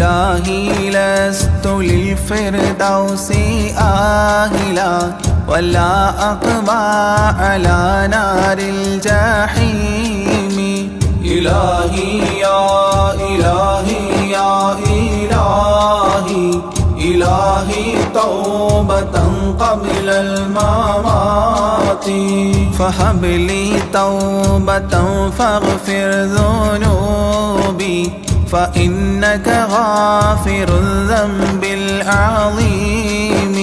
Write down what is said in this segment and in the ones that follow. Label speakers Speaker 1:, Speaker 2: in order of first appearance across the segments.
Speaker 1: إلهي لست للفردوس آهلا ولا أقوى على نار الجحيم. إلهي يا إلهي يا إلهي إلهي توبة قبل الممات فهب لي توبة فاغفر ذنوبي فإنك غافر الذنب العظيم.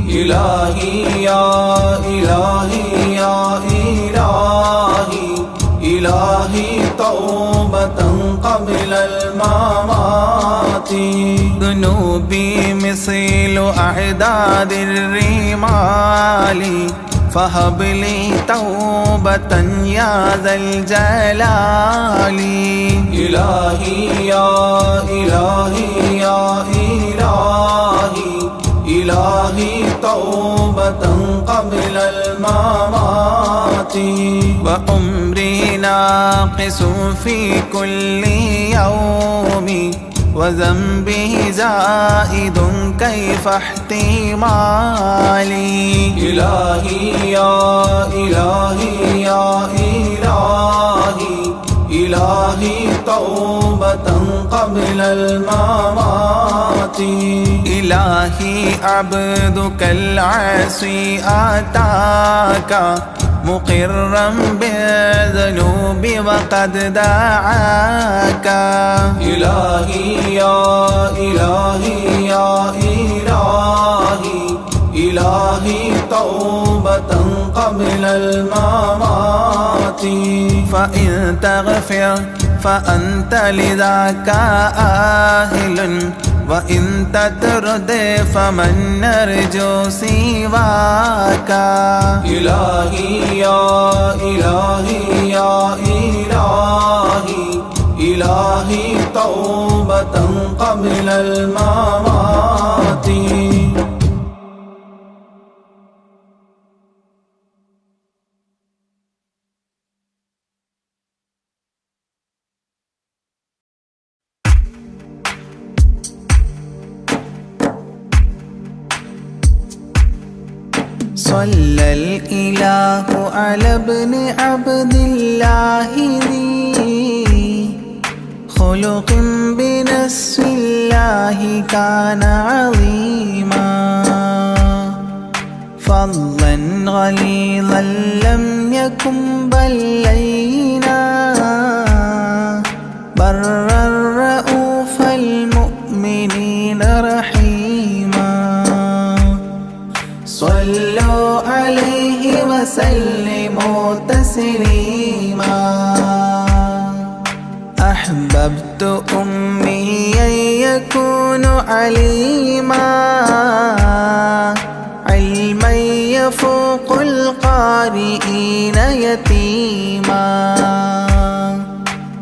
Speaker 1: إلهي يا إلهي يا إلهي إلهي توبة قبل الممات ذنوبي مثل أعداد الرمال فهب لي توبة يا ذا الجلال. إلهي يا إلهي يا إلهي إلهي توبة قبل الممات وعمري ناقص في كل يوم وذنبه زائد كيف احتمالي. إلهي يا إلهي يا إلهي إلهي توبة قبل الممات. إلهي عبدك العاصي أتاك مقرا بالذنوب وقد دعاك. إلهي يا إلهي يا إلهي إلهي توبة قبل الممات فإن تغفر فأنت لذاك آهل وإن تطرد فمن نرجو سواك. إلهي يا إلهي يا إلهي إلهي توبة قبل الممات. صلى الإله على ابن عبد الله ذي خلق بنص الله كان عظيما فضلا غليظا لم يكن بل لينا برا رؤوف المؤمنين رحيما. صلوا عليه وسلموا تسليما. أحببت أمي يكون عليما علما يفوق القارئين يتيما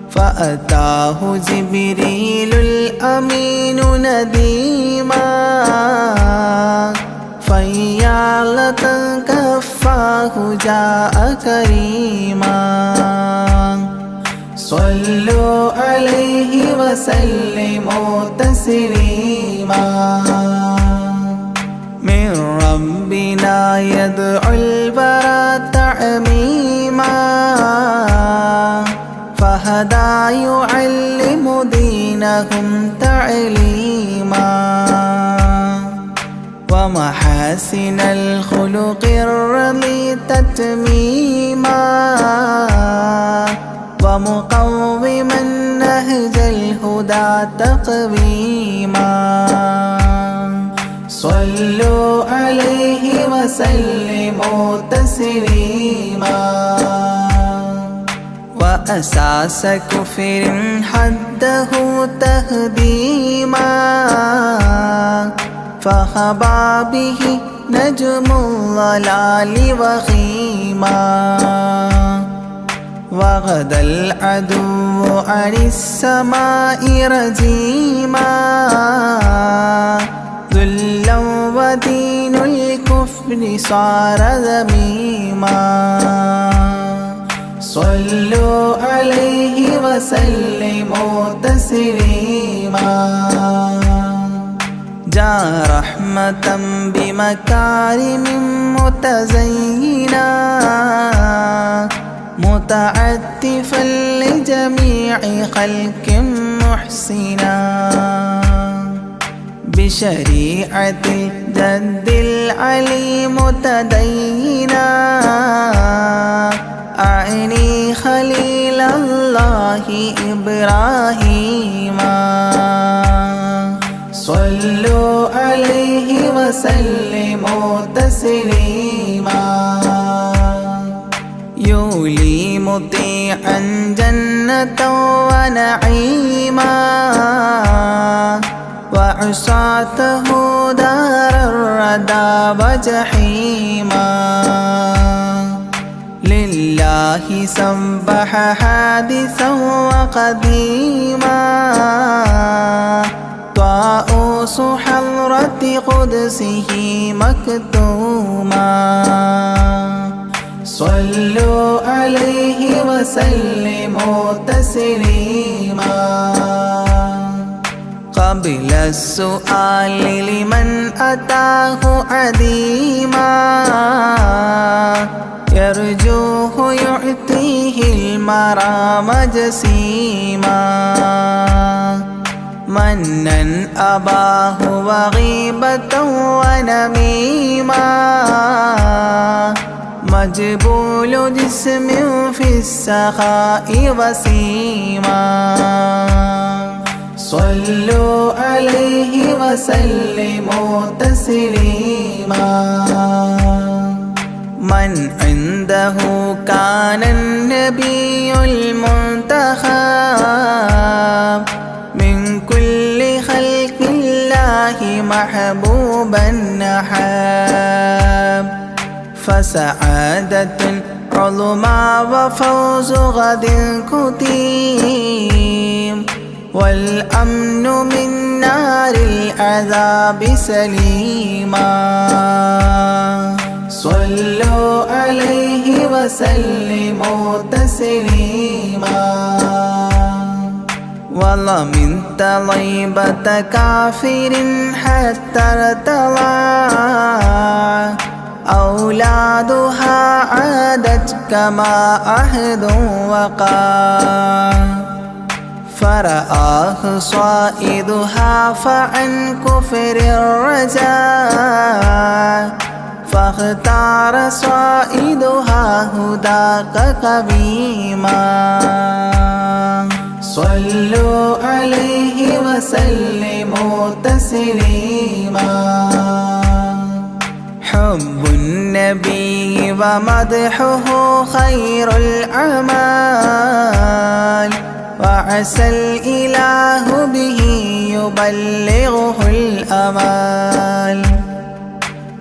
Speaker 1: فأتاه جبريل الأمين نديما فيالة كفاه جاء كريما. صلوا عليه وسلموا تسليما. من ربنا يدعو البراء تعميما فهدى يعلم دينهم تعليما ومحاسن الخلق الرضي تتميما ومقوما نهج الهدى تقويما. صلوا عليه وسلموا تسليما. وأساس كفر حده تهديما فخبا به نجم الضلال وخيما وغدا العدو عن السماء رجيما ذلا ودين الكفر صار ذميما. صلوا عليه وسلموا تسليما. جاء رحمة بمكارم متزينا متعتفا لجميع خلق محسنا بشريعة الجد العلي متدينا أعني خليل الله إبراهيم صلوا عليه وسلموا تسليما يولي مطيعا جنة ونعيما وعصاته دار الردى وجحيما لله سبح حادثا وقديما طاؤوس حضرة قدسه مكتوما صلوا عليه وسلموا تسليما قبل السؤال لمن أتاه عديما يرجوه يعطيه المرام جسيما منا أباه وغيبة ونميما مجبول جسم في السخاء وسيما صلوا عليه وسلموا تسليما من عنده كان النبي المنتخب من كل خلق الله محبوبا نحاب فسعادة عظمى وفوز غد كتيم والأمن من نار العذاب سليما صلوا عليه وسلموا تسليما والله من طيبة كافر حتى ارتضى أولادها عادت كما عهد وقع فرآه صائدها فعن كفر الرجاء فاختار صائدها هداك قويما صلوا عليه وسلموا تسليما حب النبي ومدحه خير الأعمال وعسى الإله به يبلغه الأمال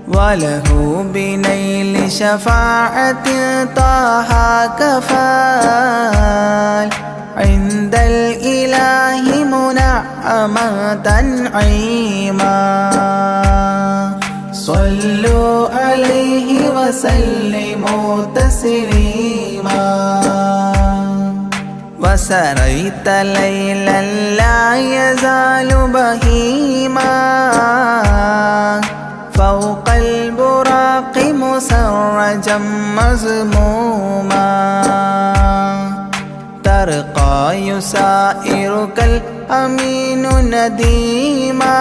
Speaker 1: وله بنيل شفاعة طه كفال عند الإله منعما تنعيما صلوا عليه وسلموا تسليما وسريت ليلا لا يزال بهيما فوق البراق مسرجا مزموما ترقى يسائرك الأمين نديما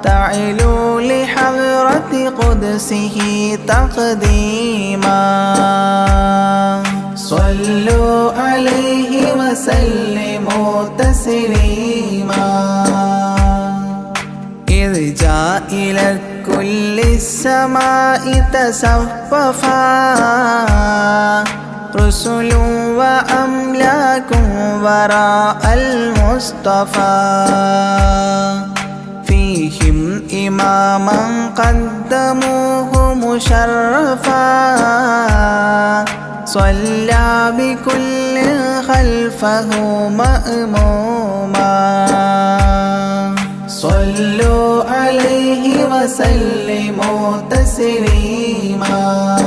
Speaker 1: تعلو لحضرة قدسه تقديما صلوا عليه وسلموا تسليما إذ جاء إلى كل السماء تصففا رسل وأملاك وراء المصطفى فيهم إماما قدموه مشرفا صلى بكل خلفه مأموما صلوا عليه وسلموا تسليما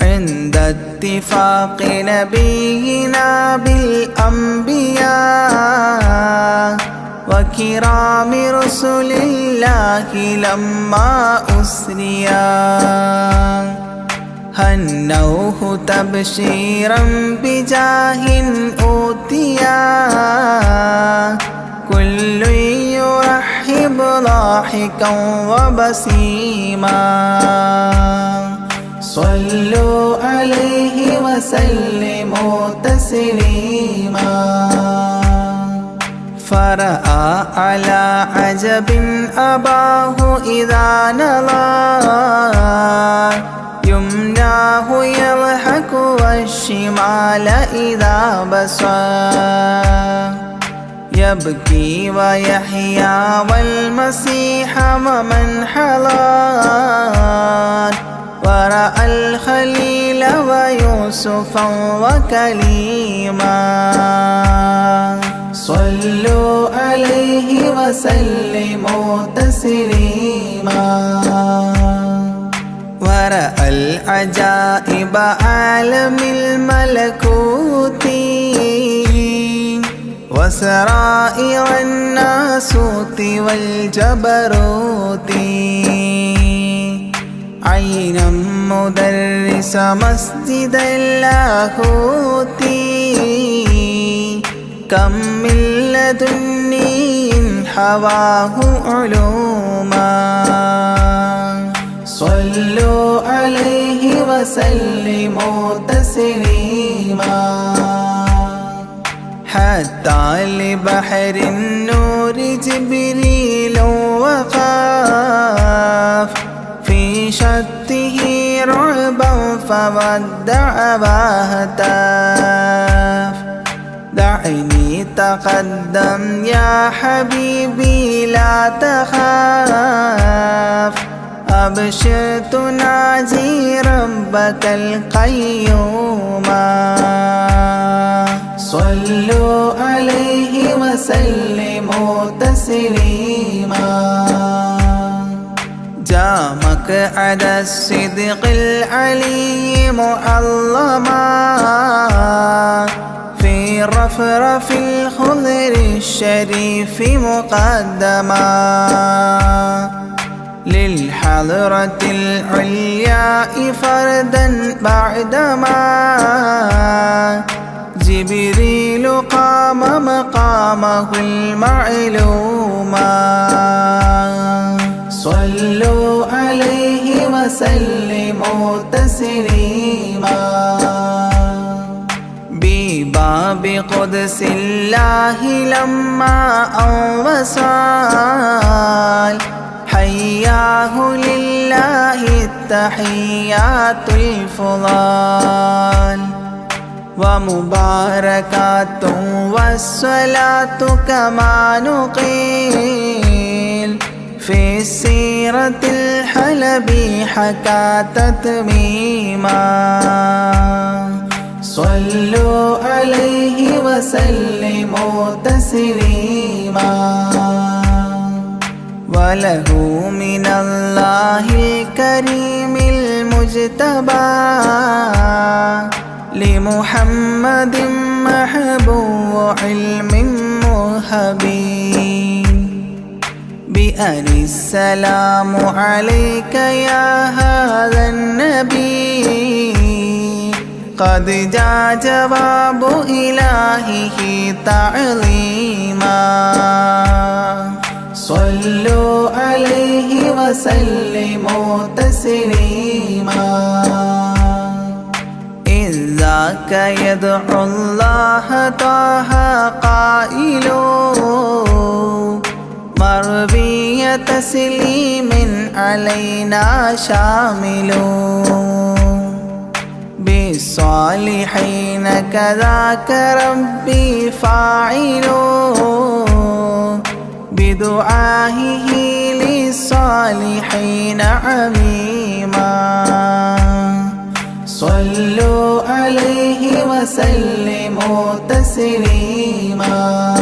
Speaker 1: عند اتفاق نبينا بالأنبياء وكرام رسل الله لما أسريا هنوه تبشيرا بجاه أوتيا كل يرحب ضاحكا وبسيما صلوا عليه وسلموا تسليما فرأى على عجب أباه إذا نظر يمناه يضحك والشمال إذا بصر يبكي ويحيى والمسيح ومن حضر ورأى الخليل ويوسفا وكليما صلوا عليه وسلموا تسليما ورأى العجائب عالم الملكوت وسرائر الناسوت والجبروت عينا مدرس مسجد اللاهوت كم من لدني حواه علوما صلوا عليه وسلموا تسليما حتى لبحر النور جبريل وقاف في شته رعبا فودع وهتاف دعني تقدم يا حبيبي لا تخاف أبشر تناجي ربك القيوم صلوا عليه وسلموا تسليما جاء مقعد الصدق العلي معظما في رفرف الخضر الشريف مقدما للحضرة العلياء فردا بعدما جبريل قام مقامه المعلوم صلوا عليه وسلموا تسليما بباب قدس الله لما أوصال حياه لله التحيات الفضال ومباركات والصلاة كما نقيل في السيرة الحلبي حكى تتميما صلوا عليه وسلموا تسليما وله من الله الكريم المجتبى لمحمد محبوب علم مهبي بأن السلام عليك يا هذا النبي قد جاء جواب إلهه تعظيما صلوا عليه وسلموا تسليما إذ ذاك يدعو الله طه قائل مربي تسليم علينا شامل بالصالحين كذاك ربي فاعل بدعائه للصالحين عميما صلوا عليه وسلموا تسليما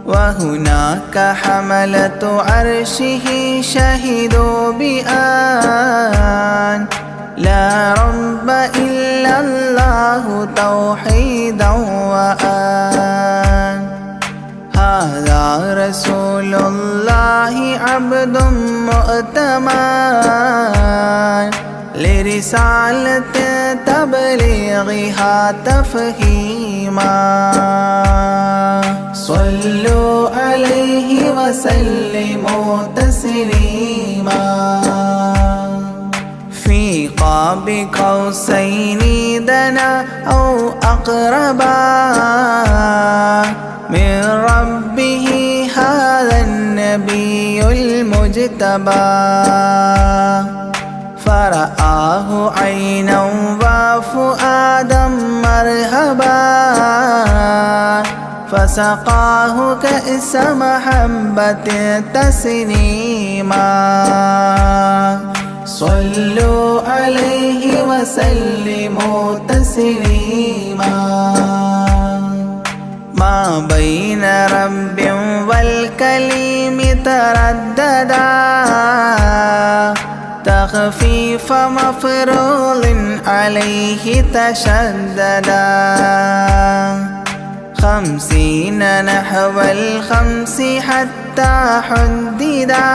Speaker 1: وهناك حملة عرشه شهدوا بأن لا رب إلا الله توحيدا وأن رسالة تبليغها تفهيما صلوا عليه وسلموا تسليما في قاب قوسين دنا أو أقربا من ربه هذا النبي المجتبى فرآه عينا وفؤادا مرحبا فسقاه كأس محبة تسنيما صلوا عليه وسلموا تسليما ما بين رب والكليم ترددا تخفيف مفروض عليه تشددا 50 نحو 5 حتى حددا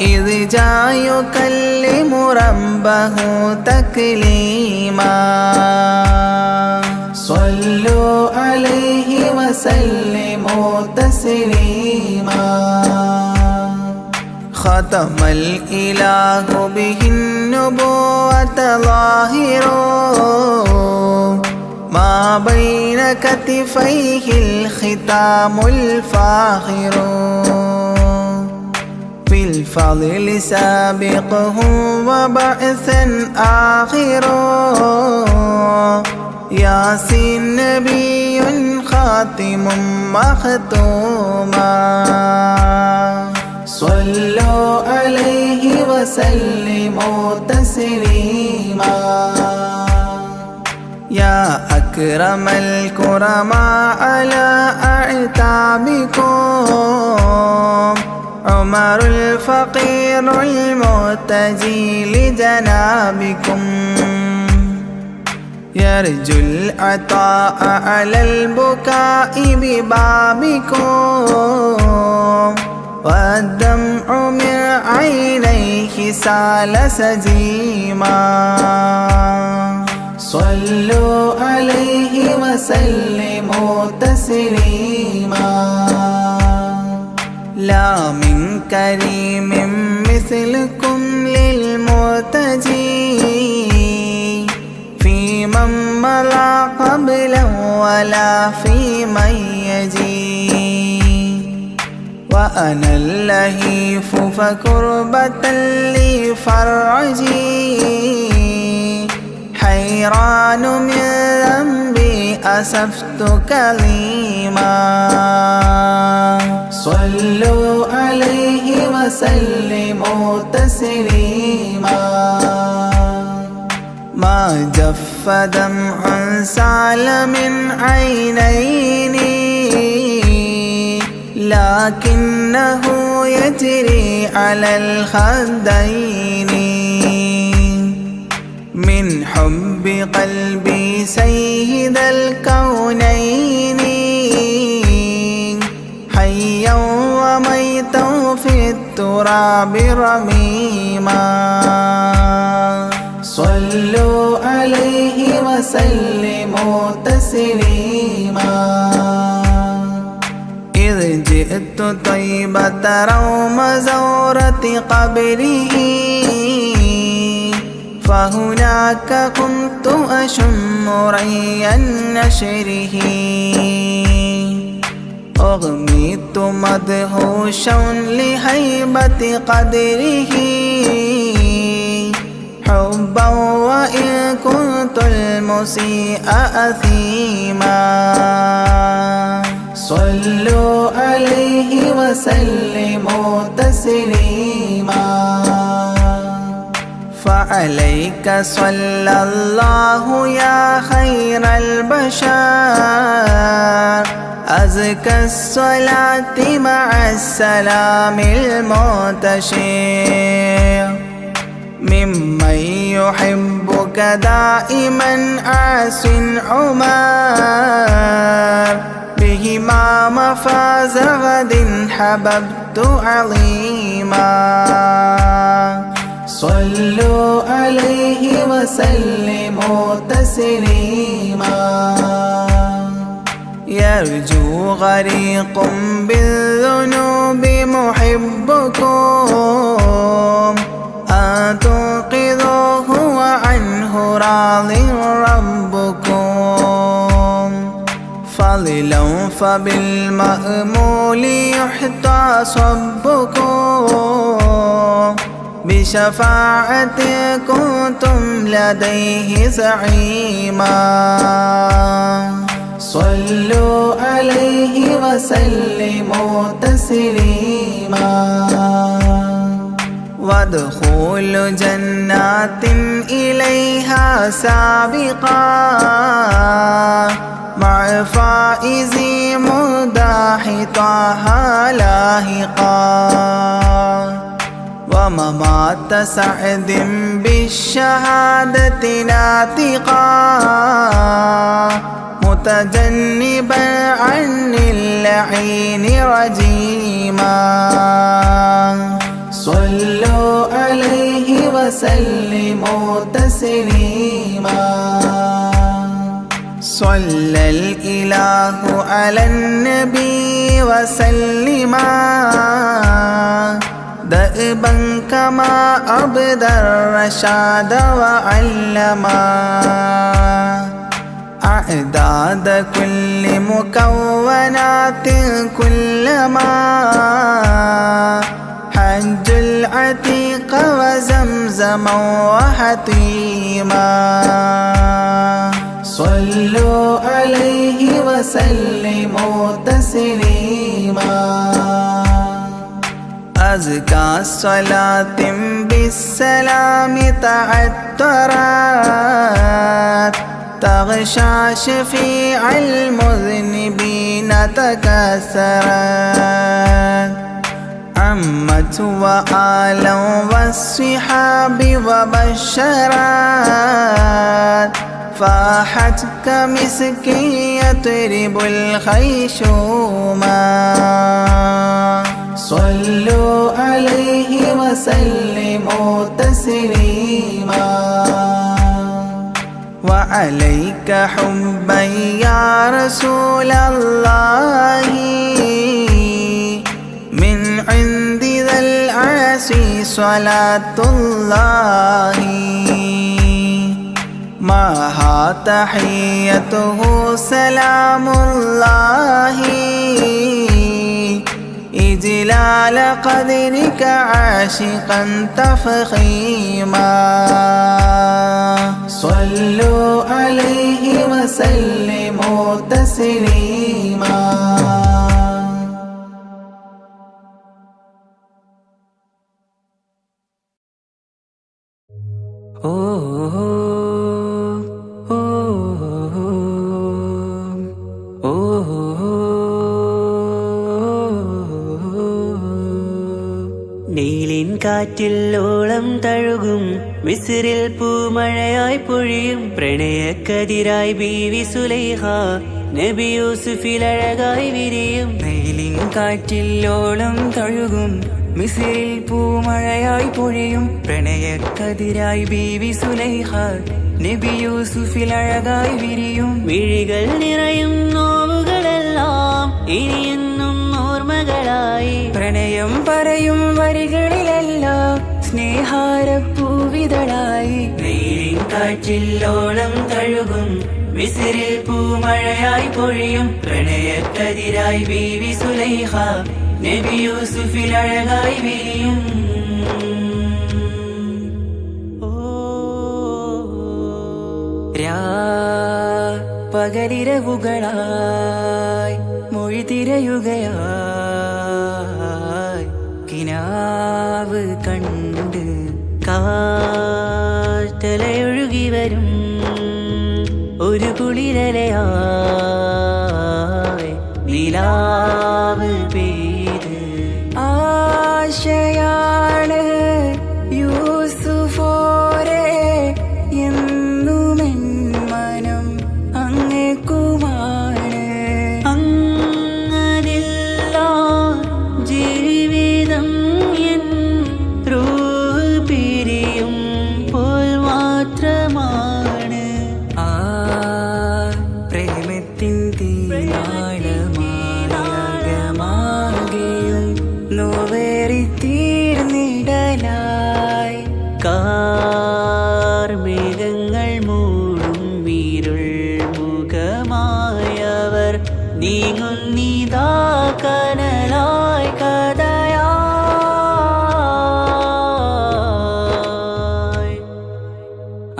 Speaker 1: إذ جاء يكلم ربه تكليما صلوا عليه وسلموا تسليما ختم الإله به النبوة ظاهر ما بين كتفيه الختام الفاخر في الفضل سابقه وبعثا آخر ياسين نبي خاتم مختوما صلوا عليه وسلموا تسليما يا أكرم الكرماء على أعتابكم عمر الفقير المعتجي لجنابكم يرجو العطاء على البكاء ببابكم والدمع من عينيه سال سجيما صلوا عليه وسلموا تسليما لا من كريم مثلكم للمرتجي في من مضى قبلا ولا في من يجي وأنا اللهيف فكربة لي فرجي حيران من ذنبي أسفت كليما صلوا عليه وسلموا تسليما ما جف دمع سال من عينيني لكنه يجري على الخدين من حب قلبي سيد الكونين حيا وميتا في التراب رميما صلوا عليه وسلموا تسليما إذ جئت طيبة روم زورة قبره فهناك كنت أشم ري نشره أغميت مدهوشا لهيبة قدره حبا وإن كنت المسيء أثيما صلوا عليه وسلموا تسليما فعليك صلى الله يا خير البشر أزكى الصلاة مع السلام المنتشر ممن يحبك دائما عاص عمر بهما مفاز غد حببت عظيما صلوا وسلموا تسليما يرجو غريق بالذنوب محبكم أن تنقذوه وعنه راض ربكم فضلا فبالمأمول يحتى صبكم بشفاعة كنتم لديه زعيما صلوا عليه وسلموا تسليما وادخول جنات إليها سابقا مع فائز مداح طه لاحقا وممات سعد بالشهادة ناطقا متجنبا عن اللعين رجيما صلوا عليه وسلموا تسليما صلى الإله على النبي وسلما دأبا كما أبدى الرشاد وعلما أعداد كل مكونات كلما حج العتيق وزمزما وحطيما صلوا عليه وسلموا تسليما أزكى الصلاة بالسلام تعطرت تغشى شفيع المذنبين تكسرت عمت وآلا والصحاب وبشرت فاحت كمسك يطرب الخيشوما صلوا عليه وسلموا تسليما وعليك حبا يا رسول الله من عند ذا العرش صلاة الله معها تحيته سلام الله إجلال قدرك عاشقا تفخيما صلوا عليه وسلموا تسليما
Speaker 2: നീലിൻ കാറ്റിൽ ഓളം തഴുകും മിസ്രിൽ പൂമഴയായി പൊഴിയും പ്രണയക്കതിരായി ബീവി സുലൈഹ നബി യൂസുഫിൽ അഴകായി വിരിയും.
Speaker 3: നീലിൻ കാറ്റിൽ ഓളം തഴുകും മിസ്രിൽ പൂമഴയായി പൊഴിയും പ്രണയക്കതിരായി ബീവി സുലൈഹ നബി യൂസുഫിൽ അഴകായി വിരിയും.
Speaker 2: മിഴികൾ നിറയും നോവുകളെല്ലാം ഇനിയെന്നും ഓർമ്മകളായി
Speaker 3: പ്രണയം പറയും വരികളിലെല്ലാം സ്നേഹാരപ്പൂവിതളായി.
Speaker 2: നീലിൻ കാറ്റിൽ ഓളം തഴുകും മിസ്രിൽ പൂമഴയായി പൊഴിയും പ്രണയക്കതിരായി ബീവി സുലൈഹ നബി യൂസുഫിൽ അഴകായി വിരിയും.
Speaker 3: പകലിരവുകളായി മൊഴി തിരയുകയായി കിനാവ് കണ്ട്
Speaker 2: കാറ്റലയൊഴുകി വരും ഒരു കുളിരലയായി നിലാവ് പെയ്ത്
Speaker 3: ആശയാണ് യൂസുഫോരെ എന്നുമെൻ മനം അങ്ങേക്കുമാണ്.
Speaker 2: അങ്ങനില്ല ജീവിതം എൻ റൂഹ് പിരിയും പോൽ മാത്രമാ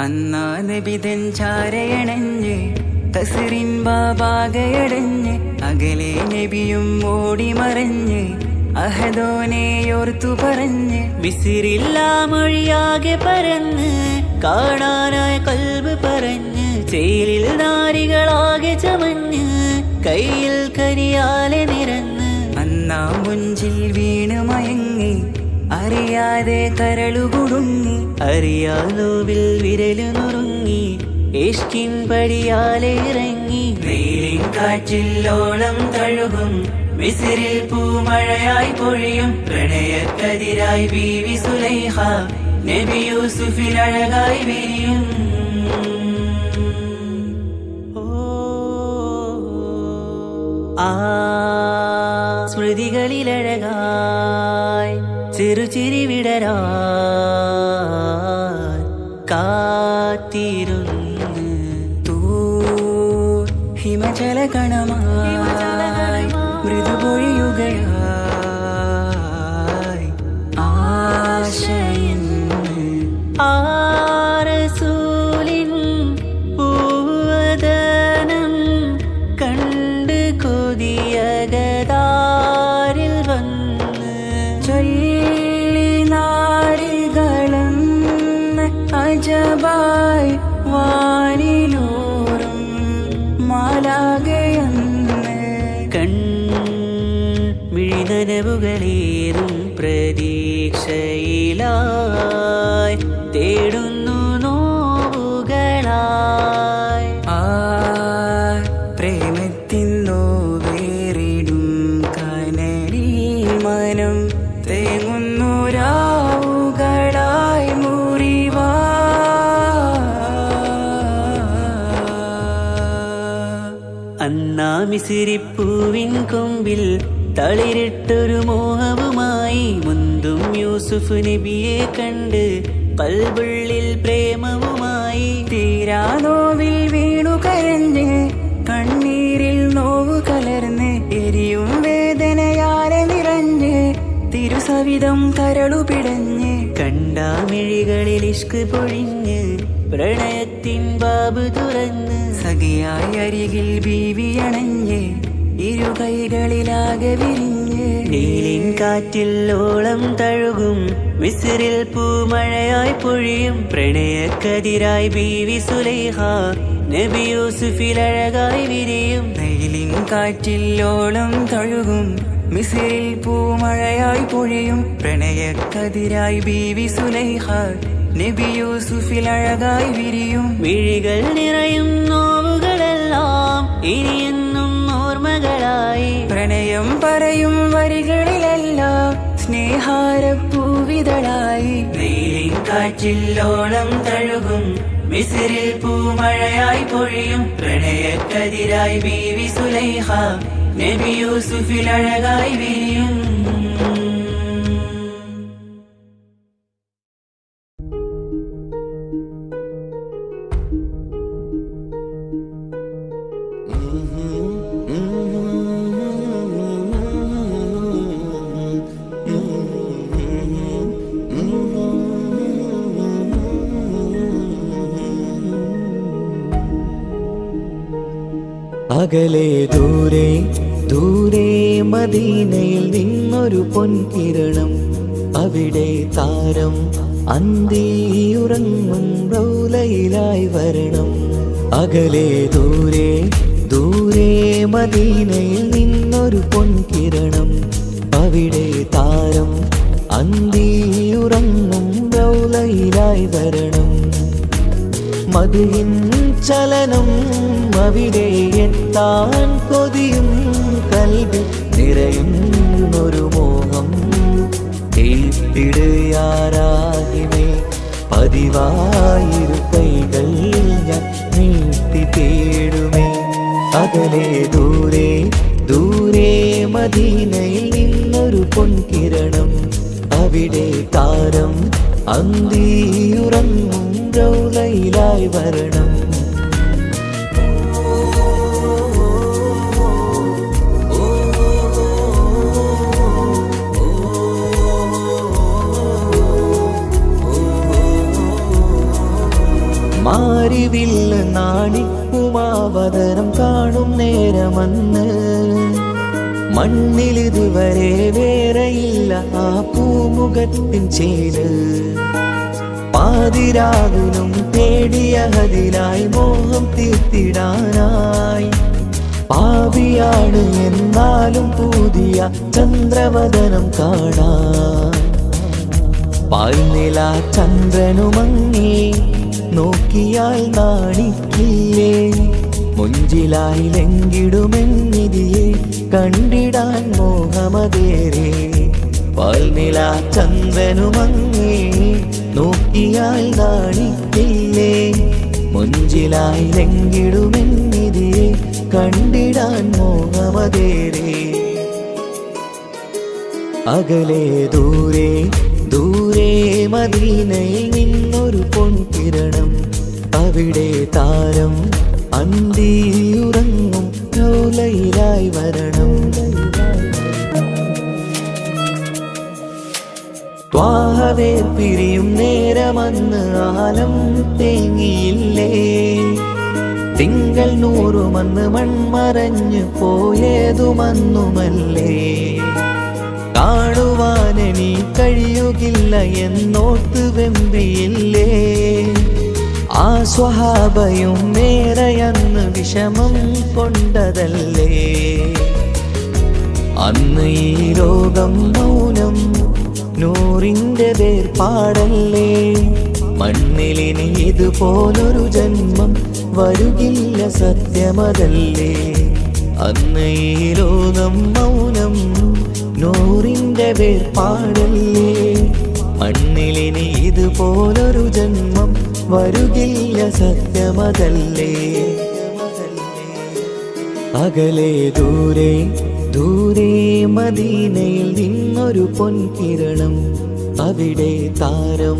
Speaker 3: അന്നാ നബിതൻ ചാരയണഞ്ഞ് കസറിൻ ബാബാകയടഞ്ഞ് അകലെ നബിയും ഓടി മറഞ്ഞ് അഹദോനെയോർത്തു പറഞ്ഞ്
Speaker 2: മിസിറില്ലാ മൊഴിയാകെ പരന്ന് കാണാനായി കൽബ് പറഞ്ഞ് ചേലിൽ നാരികളാകെ ചമഞ്ഞ് കയ്യിൽ കരിയാലെ നിറന്ന്
Speaker 3: അന്നാ മുഞ്ചിൽ വീണ് മയങ്ങി അറിയാതെ കരളുകുടുങ്ങി
Speaker 2: അറിയാലോവിൽ വിരലു നുറുങ്ങി ഇഷ്കിൻ പടിയാലെ ഇറങ്ങി
Speaker 1: വെയിലിൻ കാറ്റില്ലോളം തഴുകും മിസിറിൽ പൂമഴയായി പൊഴിയും പ്രണയക്കതിരായി ബീവി സുലൈഹ നബി യൂസുഫിൽ അഴകായി വിരിയും
Speaker 2: ആ സ്മൃതികളിലഴകായി ചെറുചിരി വിടരാ കാത്തിരുന്ന്
Speaker 3: ഹിമജല കണമായി മൃദുപൊഴിയുകയായി ആശയെന്ന്
Speaker 2: ആരസൂലിൻ പൂവദനം കണ്ട് കൊതിയകതാരിൽ വന്ന്
Speaker 3: ചൊല്ലി നാരികളെന്ന് അജബായി വാനിലൂറും മാലാകയെന്ന്
Speaker 2: മിഴിനനവുകളേറും പ്രതീക്ഷയിലായി തേടുന്നു നോവുകളായി
Speaker 3: ആ പ്രേമത്തിൻ നോവേറിടും കനലിൽ മനം തേങ്ങുന്നു രാവുകളായി മുറിവാ
Speaker 2: അന്നാ മിസിരിപ്പൂവിൻ കൊമ്പിൽ തളിരിട്ടൊരു മോഹവുമായി മുന്തും യൂസുഫ് നബിയെ കണ്ട് കൽബുള്ളിൽ പ്രേമവുമായി
Speaker 3: തീരാനോവിൽ വീണു കരഞ്ഞ് കണ്ണീരിൽ നോവു കലർന്ന് എരിയും വേദനയാലെ നിറഞ്ഞ് തിരുസവിധം കരളു പിടഞ്ഞ്
Speaker 2: കണ്ടാമിഴികളിൽ ഇഷ്ക് പൊഴിഞ്ഞ് പ്രണയത്തിൻ ബാബ് തുറന്ന്
Speaker 3: സഖിയായി അരികിൽ ബീവിയണഞ്ഞ് ഇരു കൈകളിലാകെ വിരിഞ്ഞ്
Speaker 2: നീലിൻ കാറ്റില്ലോളം തഴുകും മിസിറിൽ പൂമഴയായി പൊഴിയും പ്രണയക്കതിരായി ബീവി സുലൈഹ നബി യൂസുഫിൽ അഴകായി വിരിയും
Speaker 3: വെയിലിൻ കാറ്റില്ലോളം തഴുകും മിസിറിൽ പൂമഴയായി പൊഴിയും പ്രണയക്കതിരായി ബീവി സുലൈഹ നബി യൂസുഫിൽ അഴകായി വിരിയും
Speaker 2: മിഴികൾ നിറയും നോവുകളെല്ലാം ഇനിയെന്നും ഓർമ്മകളായി
Speaker 3: പ്രണയം പറയും വരികളിലെല്ലാം സ്നേഹാരപ്പൂവിതളായി
Speaker 1: വെയിലിൻ കാറ്റില്ലോളം തഴുകും മിസിറിൽ പൂമഴയായി പൊഴിയും പ്രണയക്കതിരായി ബീവി സുലൈഹ നബി യൂസുഫിൽ അഴകായി വിരിയും
Speaker 4: അകലെ ദൂരെ ദൂരെ മദീനയിൽ നിന്നൊരു പൊൻകിരണം അവിടെ താരം അന്തിയുറങ്ങും റൗലയിലായി വരണം. അകലെ ദൂരെ ദൂരെ മദീനയിൽ നിന്നൊരു പൊൻകിരണം അവിടെ താരം അന്തിയുറങ്ങും റൗലയിലായി വരണം. മദിയിൻ ചലനം അവിടെ എത്താൻ കൊതിയും കൽബിൽ നിറയുന്നൊരു മോഹം കേട്ടിടുയാരാകിമേ പതിവായിരു കൈകൾ ഞാൻ നീട്ടി തേടുമേ. അകലെ ദൂരെ ദൂരെ മദീനയിൽ നിന്നൊരു പൊൻകിരണം അവിടെ താരം അന്തിയുറങ്ങും റൗലയിലായി വരണം. മാരിവില്ല് നാണിക്കുമാവതരം കാണും നേരമന്ന് മണ്ണിലിതുവരെ വേറെയില്ല ആ പൂമുഖത്തിൻ ചേല് പാതിരാവിലും തേടിയ ഹതിലായി മോഹം തീർത്തിടാനായി പാവിയാണ് എന്നാലും പുതിയ ചന്ദ്രവദനം കാണാൻ പാൽനില ചന്ദ്രനുമങ്ങി നോക്കിയാൽ നാണിക്കില്ലേ മുഞ്ചിലായി ലംഘിടുമെന്നിതിയെ കണ്ടിടാൻ മോഹമതേറെ പാൽനില ചന്ദ്രനുമങ്ങി നോക്കിയാൽ നാണിക്കില്ലേ മുഞ്ചിലായി ലംഘിടുമെന്നിതിയെ കണ്ടിടാൻ മോഹമതേറെ അകലെ ദൂരെ ദൂരെ മദീനയിൽ നിന്നൊരു പൊൻകിരണം അവിടെ താരം അന്തിയുറങ്ങും റൗലയിലായി വരണം ത്വാഹവേ പിരിയും നേരമന്ന് ആലം തേങ്ങിയില്ലേ തിങ്കൾ നൂറുമന്ന് മൺമറഞ്ഞു പോയതുമന്നുമല്ലേ കാണുവാനെനി കഴിയുകില്ല എന്നോർത്ത് വെമ്പിയില്ലേ ആ സ്വഹാബയും മേറയന്ന് വിഷമം കൊണ്ടതല്ലേ അന്ന് ഈ ലോകം മൗനം നൂറിൻ്റെ വേർപാടല്ലേ മണ്ണിലിനി ഇതുപോലൊരു ജന്മം വരുകില്ല സത്യമതല്ലേ അന്ന് ഈ ലോകം മൗനം നൂറിൻ്റെ വേർപാടല്ലേ മണ്ണിലിനി ഇതുപോലൊരു ജന്മം വരുകില്ല സത്യമതല്ലേ അകലെ ദൂരെ ദൂരെ മദീനയിൽ നിന്നൊരു പൊൻകിരണം അവിടെ താരം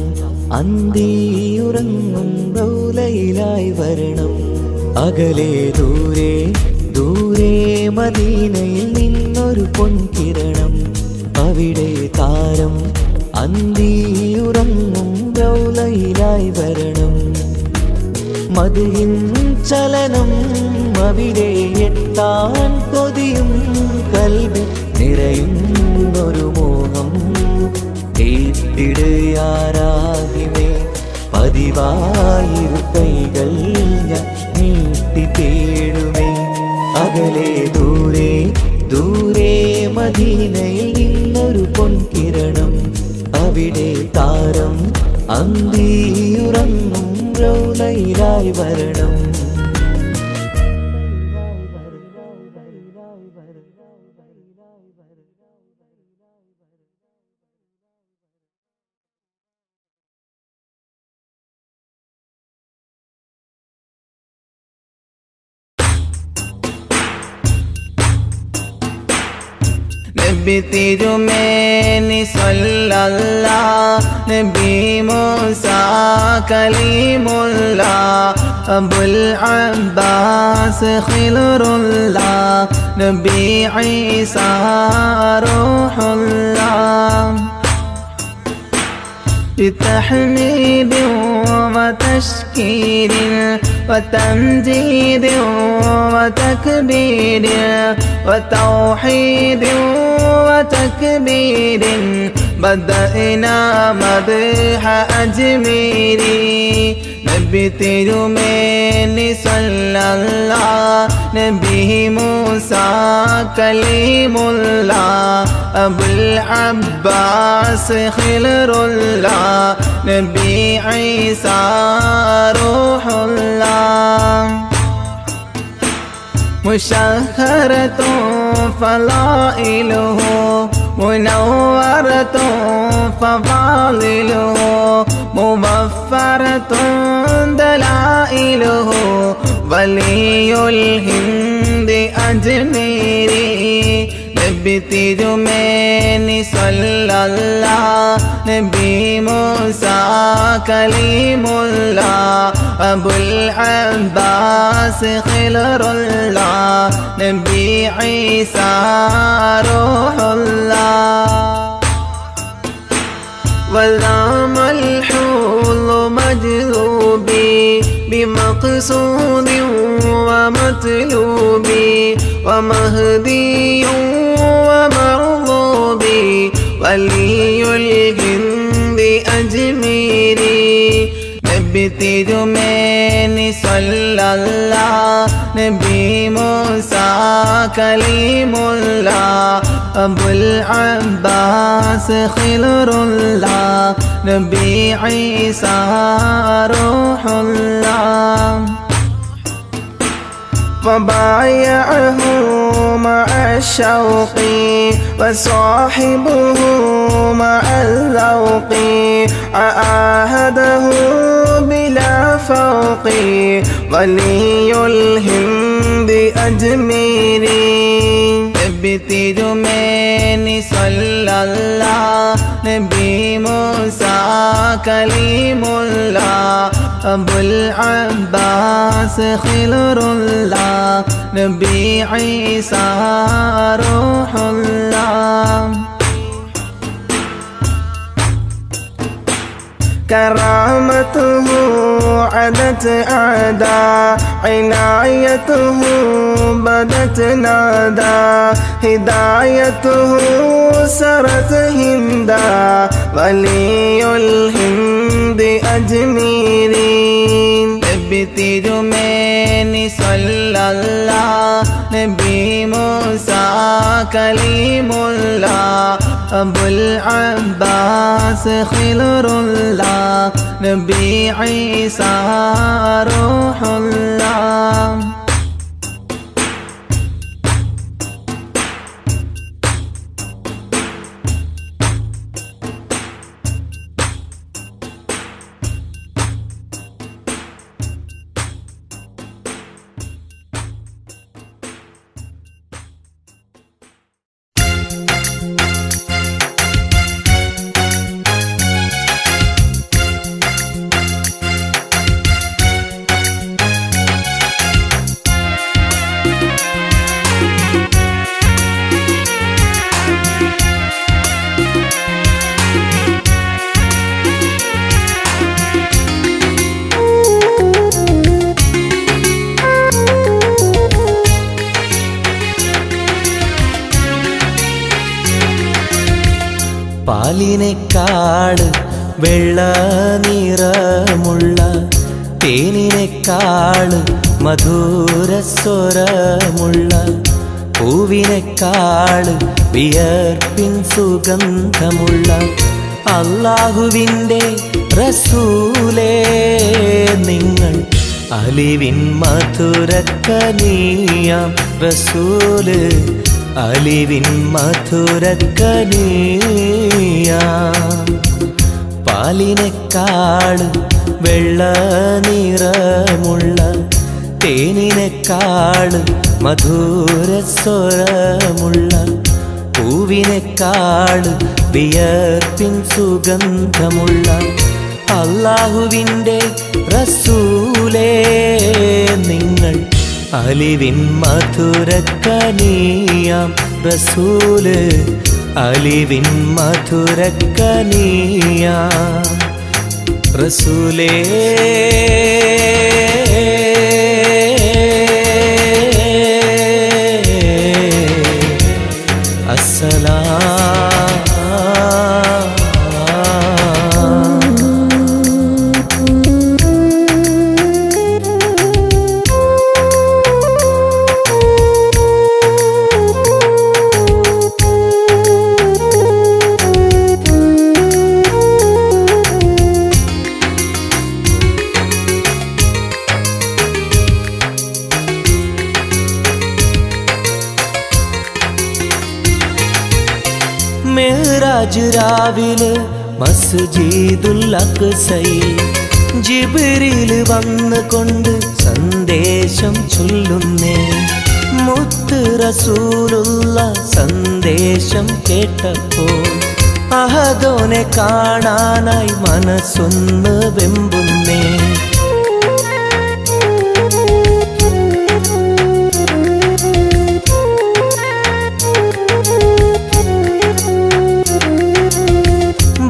Speaker 4: അന്തിയുറങ്ങും റൗലയിലായി വരണം അകലെ ദൂരെ ദൂരെ മദീനയിൽ നിന്നൊരു പൊൻകിരണം അവിടെ താരം അന്തിയുറങ്ങും റൗലയിലായി വരണം മദിഹിൻ ചലനം അവിടെ എത്താൻ കൊതിയും കൽബിൽ നിറയുന്നൊരു മോഹം കേട്ടിടയാരാകിമേ പതിവായിരു കൈകൾ ഞാൻ നീട്ടി തേടുമേ അകലെ ദൂരെ ദൂരെ മദീനയിൽ നിന്നൊരു പൊൻകിരണം അവിടെ താരം അന്തിയുറങ്ങും റൗലയിലായി വരണം
Speaker 3: നബി തിരുമേനി സ്വല്ലല്ലാഹ് നബി മൂസ കലീമുല്ലാഹ് അബുൽ അബ്ബാസ് ഖിൽറുല്ലാഹ് നബി ഈസ റൂഹുല്ലാഹ് بتحميد وتشكير وتمجيد وتكبير وتوحيد وتكبير بدأنا مدح أجميري നബി തിരുമേനി സ്വല്ലല്ലാഹ് നബി മൂസ കലീമുല്ലാഹ് അബുൽ അബ്ബാസ് ഖിൽറുല്ലാഹ് നബി ഈസ റൂഹുല്ലാഹ് مشهرة فضائله منورة فضائله موفرة دلائله ولي الهند أجميري നബി തിരുമേനി സ്വല്ലല്ലാഹ് നബി മൂസ കലീമുല്ലാഹ് അബുൽ അബ്ബാസ് ഖിൽറുല്ലാഹ് നബി ഈസ റൂഹുല്ലാഹ് وذام الحوض مجذوبي بمقصود ومطلوبي ومهدي ومرغوبي ولي الهند أجميري نبتي جميني صلى الله نبي موسى كليم الله أبو العباس خضر الله نبي عيسى روح الله فبايعه مع الشوق وصاحبه مع الذوق عاهده بلا فوق ولي الهند أجميري نبتي جميني صلى الله نبي موسى كليم الله أبو العباس خضر الله نبي عيسى روح الله كرامته عدت أعداء عنايته بدت نادى هدايته سرت هندا ولي الهند أجميري نبتي جميني صلى الله نبي موسى كليم الله أبو العباس خضر الله نبي عيسى روح الله
Speaker 4: പാലിനേക്കാള് വെള്ള നിറമുള്ള തേനിനേക്കാള് മധുരസ്വരമുള്ള പൂവിനേക്കാള് വിയർപ്പിൻ സുഗന്ധമുള്ള അല്ലാഹുവിൻ്റെ റസൂലേ നിങ്ങൾ അലിവിൻ മധുരക്കനിയാം റസൂല് അലിവിൻ മധുരക്കനിയാം പാലിനേക്കാള് വെള്ള നിറമുള്ള തേനിനേക്കാള് മധുരസ്വരമുള്ള പൂവിനേക്കാള് വിയർപ്പിൻ സുഗന്ധമുള്ള അല്ലാഹുവിൻ്റെ റസൂലേ നിങ്ങൾ അലിവിൻ മധുരക്കനിയാം റസൂല് അലിവിൻ മധുരക്കനിയാം റസൂലേ മെഹ്റാജ് രാവിലെ മസ്ജിദുൽ അഖ്സയിൽ ജിബ്രീൽ വന്നുകൊണ്ട് സന്ദേശം ചൊല്ലുന്നേ മുത്ത് റസൂലുള്ള സന്ദേശം കേട്ടപ്പോൾ അഹദോനെ കാണാനായി മനസ്സൊന്ന് വെമ്പുന്നേ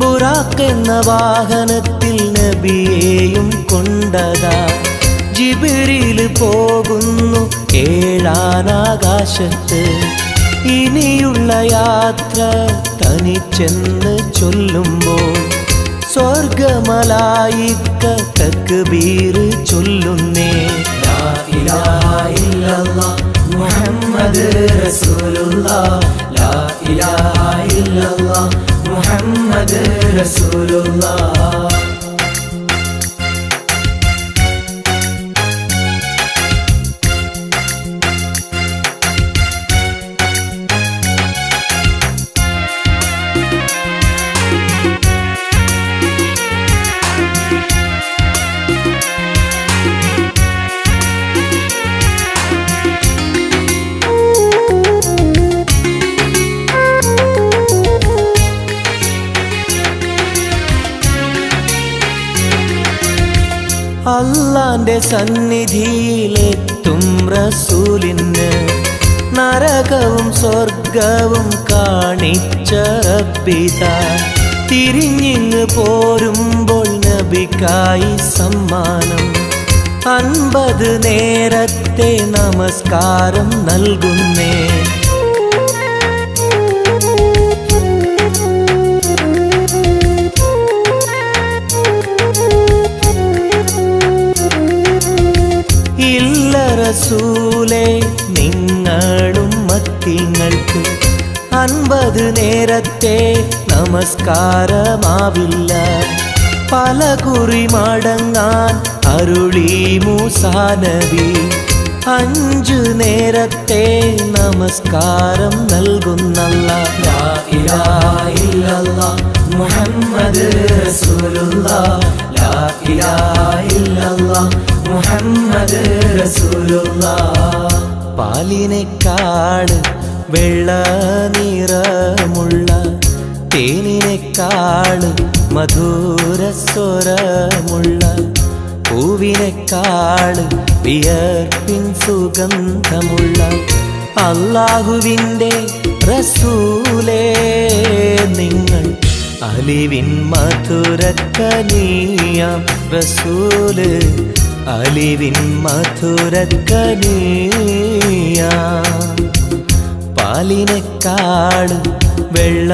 Speaker 4: ബുറാഖ് എന്ന വാഹനത്തിൽ നബിയെയും കൊണ്ടതാ ജിബ്രീൽ പോകുന്നു ഏഴാനാകാശത്ത്. ഇനിയുള്ള യാത്ര തനിച്ചെന്ന് ചൊല്ലുമ്പോൾ സ്വർഗമലായിക്ക തക്ബീർ ചൊല്ലുന്നേ. ലാ ഇലാഹ ഇല്ലല്ലാഹ് മുഹമ്മദ് റസൂലുള്ളാഹ്, ലാ ഇലാഹ ഇല്ലല്ലാഹ് മുഹമ്മദ് റസൂലുള്ളാഹ്. അല്ലാന്റെ സന്നിധിയിലെത്തും റസൂലിന് നരകവും സ്വർഗവും കാണിച്ച റബ്ബിത. തിരിഞ്ഞിങ്ങ് പോരുമ്പോൾ നബിക്കായി സമ്മാനം 50 നേരത്തെ നമസ്കാരം നൽകുന്നേ. റസൂലേ നിങ്ങളും മത്തിങ്ങൾക്ക് 50 നേരത്തെ നമസ്കാരമാവില്ല. പല കുറി മടങ്ങാൻ അരുളി മൂസാ നബി. 5 നേരത്തെ നമസ്കാരം നൽകുന്നല്ലാഹ്. ലാ ഇലാഹ ഇല്ലല്ലാഹ് മുഹമ്മദ് റസൂലുള്ളാഹ്, ലാ ഇലാഹ ഇല്ലല്ലാഹ് മുഹമ്മദ് റസൂലുള്ളാഹ്. പാലിനേക്കാൾ വെള്ള നിറമുള്ള തേനിനേക്കാൾ മധുരസ്വരമുള്ള പൂവിനേക്കാൾ വിയർപ്പിൻ സുഗന്ധമുള്ള അല്ലാഹുവിൻ്റെ റസൂലേ നിങ്ങൾ അലിവിൻ മധുരക്കനിയാം റസൂല്, അലിവിൻ മധുരക്കനിയാം. പാലിനേക്കാൾ വെള്ള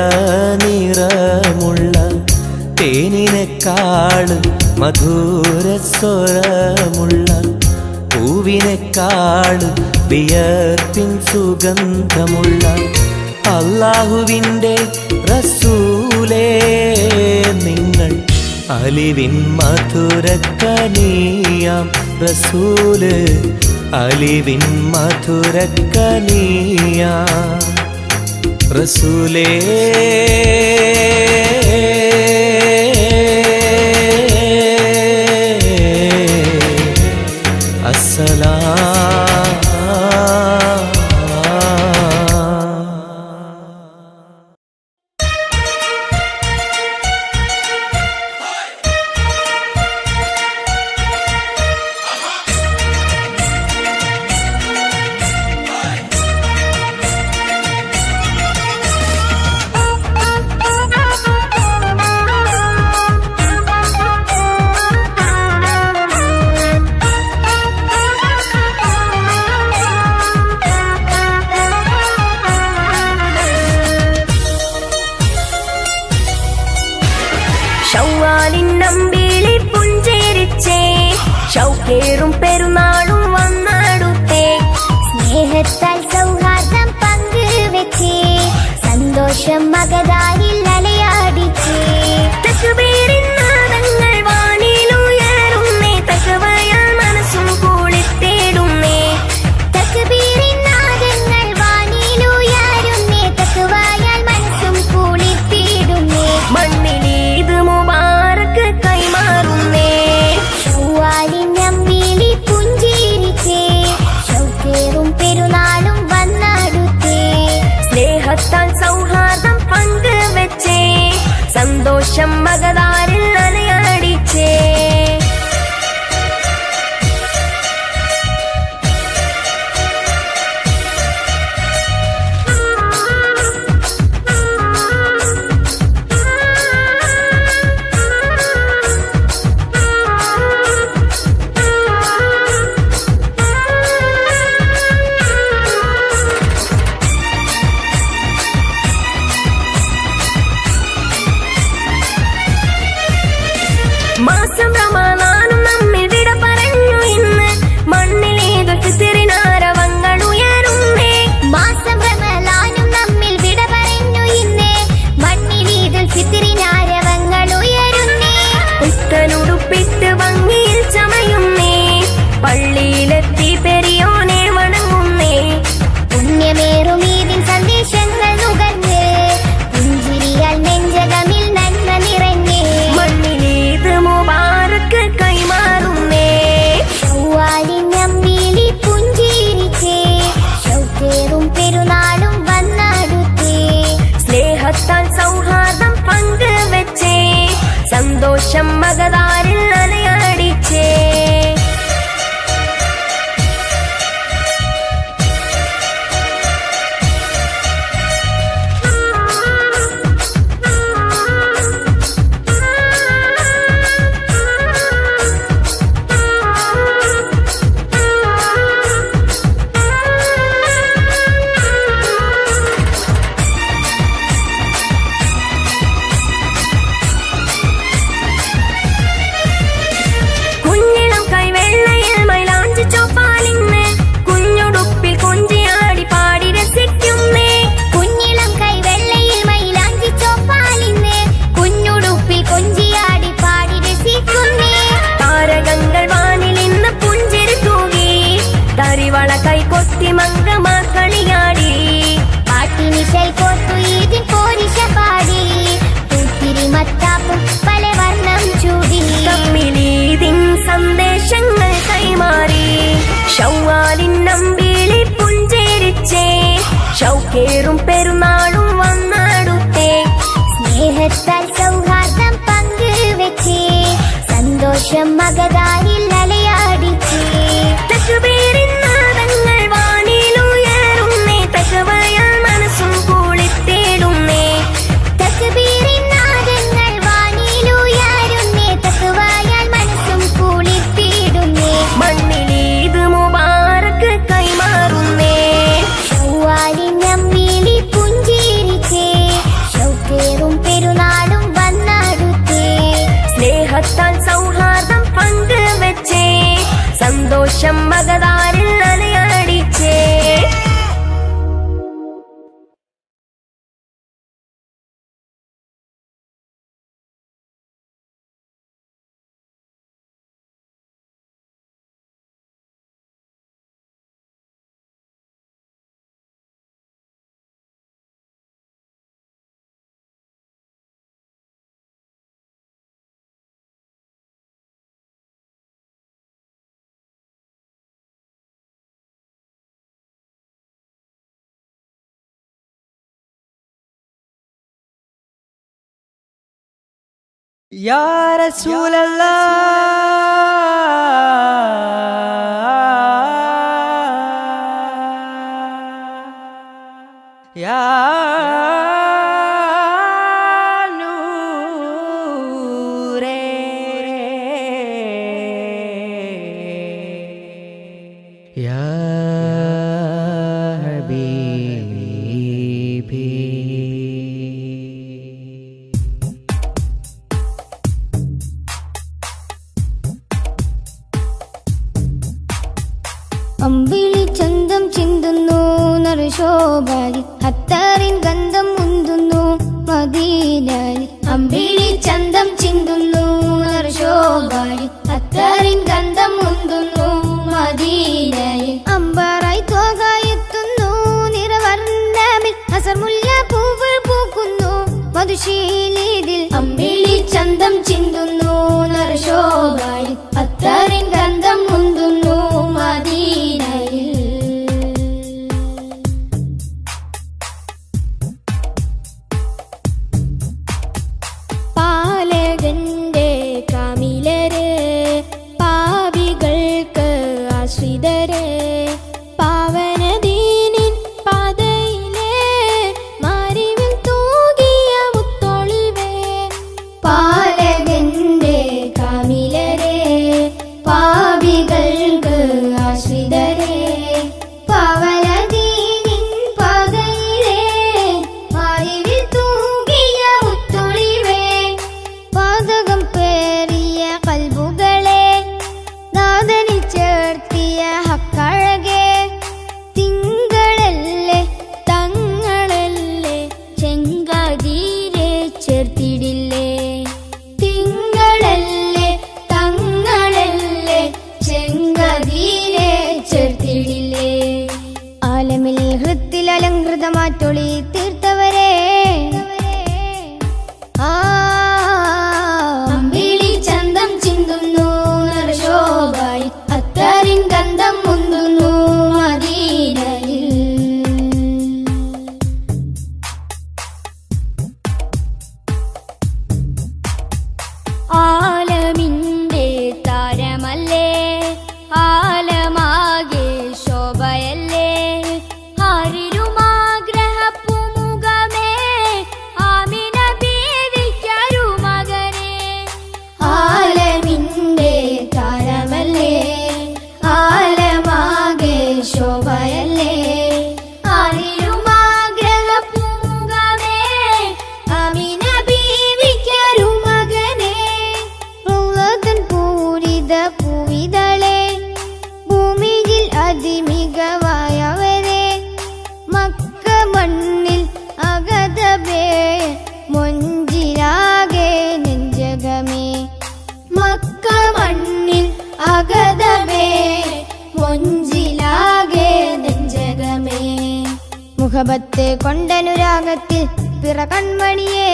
Speaker 4: നിറമുള്ള തേനിനേക്കാൾ മധുരസ്വരമുള്ള പൂവിനേക്കാൾ വിയർപ്പിൻ സുഗന്ധമുള്ള അല്ലാഹുവിൻ്റെ റസൂലേ നിങ്ങൾ അലിവിൻ മധുരക്കനിയാം റസൂല്, അലിവിൻ മധുരക്കനിയാം റസൂലേ.
Speaker 5: ഉടുപ്പിട്ട് ഭംഗിയിൽ ചമയുന്നേ പള്ളിയിലെത്തി പെരിയോനെ വണങ്ങുന്നേ
Speaker 6: പുണ്യമേറും ഈദിൻ സന്ദേശങ്ങൾ നുകർന്ന് പുഞ്ചിരിയാൽ നെഞ്ചകമിൽ നന്മ നിറഞ്ഞേ
Speaker 5: മണ്ണിലീത് മുബാറക്ക് കൈമാറുന്നേ
Speaker 6: ശൗവാലിൻ അമ്പിളി പുഞ്ചിരിച്ചേ ശൗക്കേറും പെരുന്നാളും വന്നടുത്തേ
Speaker 5: സ്നേഹത്താൽ സൗഹാർദ്ദം പങ്കുവെച്ചേ സന്തോഷം മകതാരിൽ അലയടിച്ചേ കൈകൊത്തി മംഗമാക്കളിയാടി
Speaker 6: പാട്ടിനിശൽ കോർത്തു ഈദിൻ പോരിശ പാടി പൂത്തിരി മത്താപ്പും പല വർണ്ണം ചൂടി
Speaker 5: തമ്മിലീദിൻ സന്ദേശങ്ങൾ കൈമാറി ശൗവാലിൻ അമ്പിളി പുഞ്ചിരിച്ചേ ശൗക്കേറും പെരുന്നാളും വന്നടുത്തേ
Speaker 6: സ്നേഹത്താൽ സൗഹാർദ്ദം പങ്കുവെച്ചേ സന്തോഷം മകതാരിൽ അലയാടിച്ചേ
Speaker 5: തക്ബീറിൻ നാദങ്ങൾ വാനിലുയരുന്നേ തഖ്വയാൽ മനസ്സും കുളിർത്തിടുന്നേ
Speaker 6: തക്ബീറിൻ നാദങ്ങൾ വാനിലുയരുന്നേ തഖ്വയാൽ മനസ്സും കുളിർത്തിടുന്നേ
Speaker 5: മണ്ണിലീത് മുബാറക്ക് കൈമാറുന്നേ
Speaker 6: ശൗവാലിൻ അമ്പിളി പുഞ്ചിരിച്ചേ ശൗക്കേറും പെരുന്നാളും വന്നടുത്തേ
Speaker 5: സ്നേഹത്താൽ സൗഹാർദ്ദം പങ്കുവെച്ചേ സന്തോഷം മകതാരിൽ അലയടിച്ചേ
Speaker 2: Ya Rasulallah, Ya Noore, Ya Habibi.
Speaker 6: അമ്പിളി ചന്തം ചിന്തുന്നു നറുശോഭയിൽ അത്തറിൻ ഗന്ധം മുന്തുന്നു മദീനയിൽ അമ്പിളി ചന്തം ചിന്തുന്നു നറുശോഭയിൽ അത്തറിൻ ഗന്ധം മുന്തുന്നു മദീനയിൽ അമ്പറായി തോകായെത്തുന്നു നിറവർണ്ണമിൽ അസർമുല്ല പൂവുകൾ പൂക്കുന്നു മധുശീലിതിൽ അമ്പിളി ചന്തം ചിന്തുന്നു നറുശോഭയിൽ അത്തറിൻ ഗന്ധം മുന്തുന്നു മദീനയിൽ പാലകന്റെ കാമിലര് പാവികൾ ചെയ്ത പൂവിതളെ ഭൂമിയിൽ അതിമികവായവരെ മക്ക മണ്ണിൽ അഗതബേ മൊഞ്ചിലാകെ നെഞ്ചകമേ മക്ക മണ്ണിൽ അഗതബേ മൊഞ്ചിലാകെ നെഞ്ചകമേ മുഖബത്ത് കൊണ്ടനുരാഗത്തിൽ പിറ കൺമണിയേ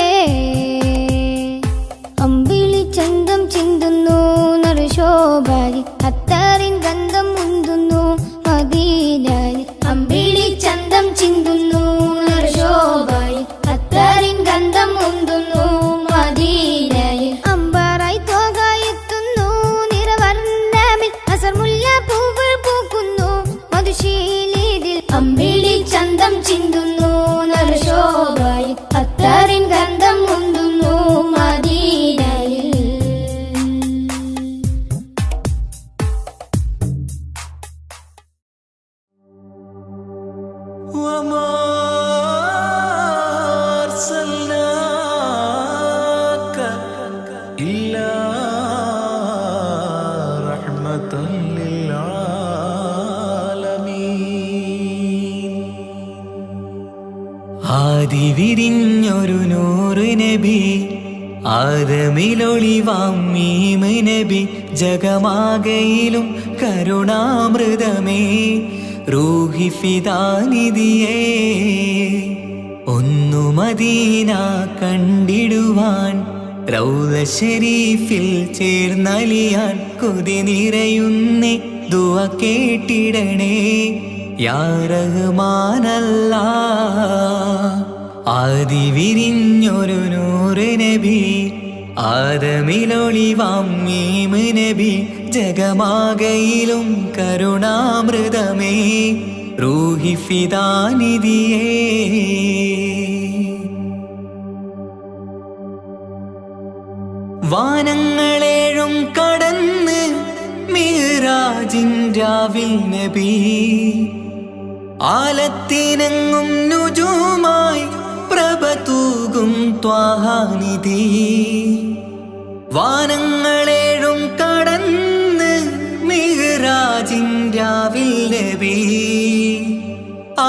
Speaker 6: അമ്പിളി ചന്തം ചിന്തുന്നു നറുശോഭാരി അത്തറിൻ ഗന്ധം മുന്തുന്നു മദീനാരി അമ്പിളി ചന്തം ചിന്തുന്നു നറുശോഭാരി അത്തറിൻ ഗന്ധം മുന്തുന്നു മദീനാരി അമ്പറായി തോകായെത്തുന്നു നിറവർണ്ണമിൽ അസർമുല്ല പൂവുകൾ പൂക്കുന്നു മധുശീലിതിൽ അമ്പിളി ചന്തം ചിന്തുന്നു നറുശോഭാരി അത്തറിൻ ഗന്ധം മുന്തുന്നു മദീനയിൽ
Speaker 4: وما أرسلناك إلا رحمة للعالمين ആദി വിരിഞ്ഞൊരു നൂറ് നബി ആദമിലൊളിവാം മീമ് നബി ജഗമാകയിലും കരുണാമൃതമേ റൂഹി ഫിദാനിധിയേ ഒന്നു മദീന കണ്ടിടുവാൻ റൗള ശരീഫിൽ ചേർന്നലിയാൻ കൊതി നിറയുന്നേ ദുആ കേട്ടിടണേ യാ റഹ്മാനല്ലാ ആദി വിരിഞ്ഞൊരു നൂറ് നബി ആദമിലൊളിവാം മീമ് നബി ജഗമാകയിലും കരുണാമൃതമേ റൂഹി ഫിദാനിധിയേ വാനങ്ങളേഴും കടന്ന് മിഹ്റാജിൻ രാവിൽ നബി ആലത്തിനെങ്ങും നുജൂമായി പ്രഭ തൂകും ത്വാഹാനിധി വാനങ്ങളേഴും കടന്ന് മിഹ്റാജിൻ രാവിൽ നബി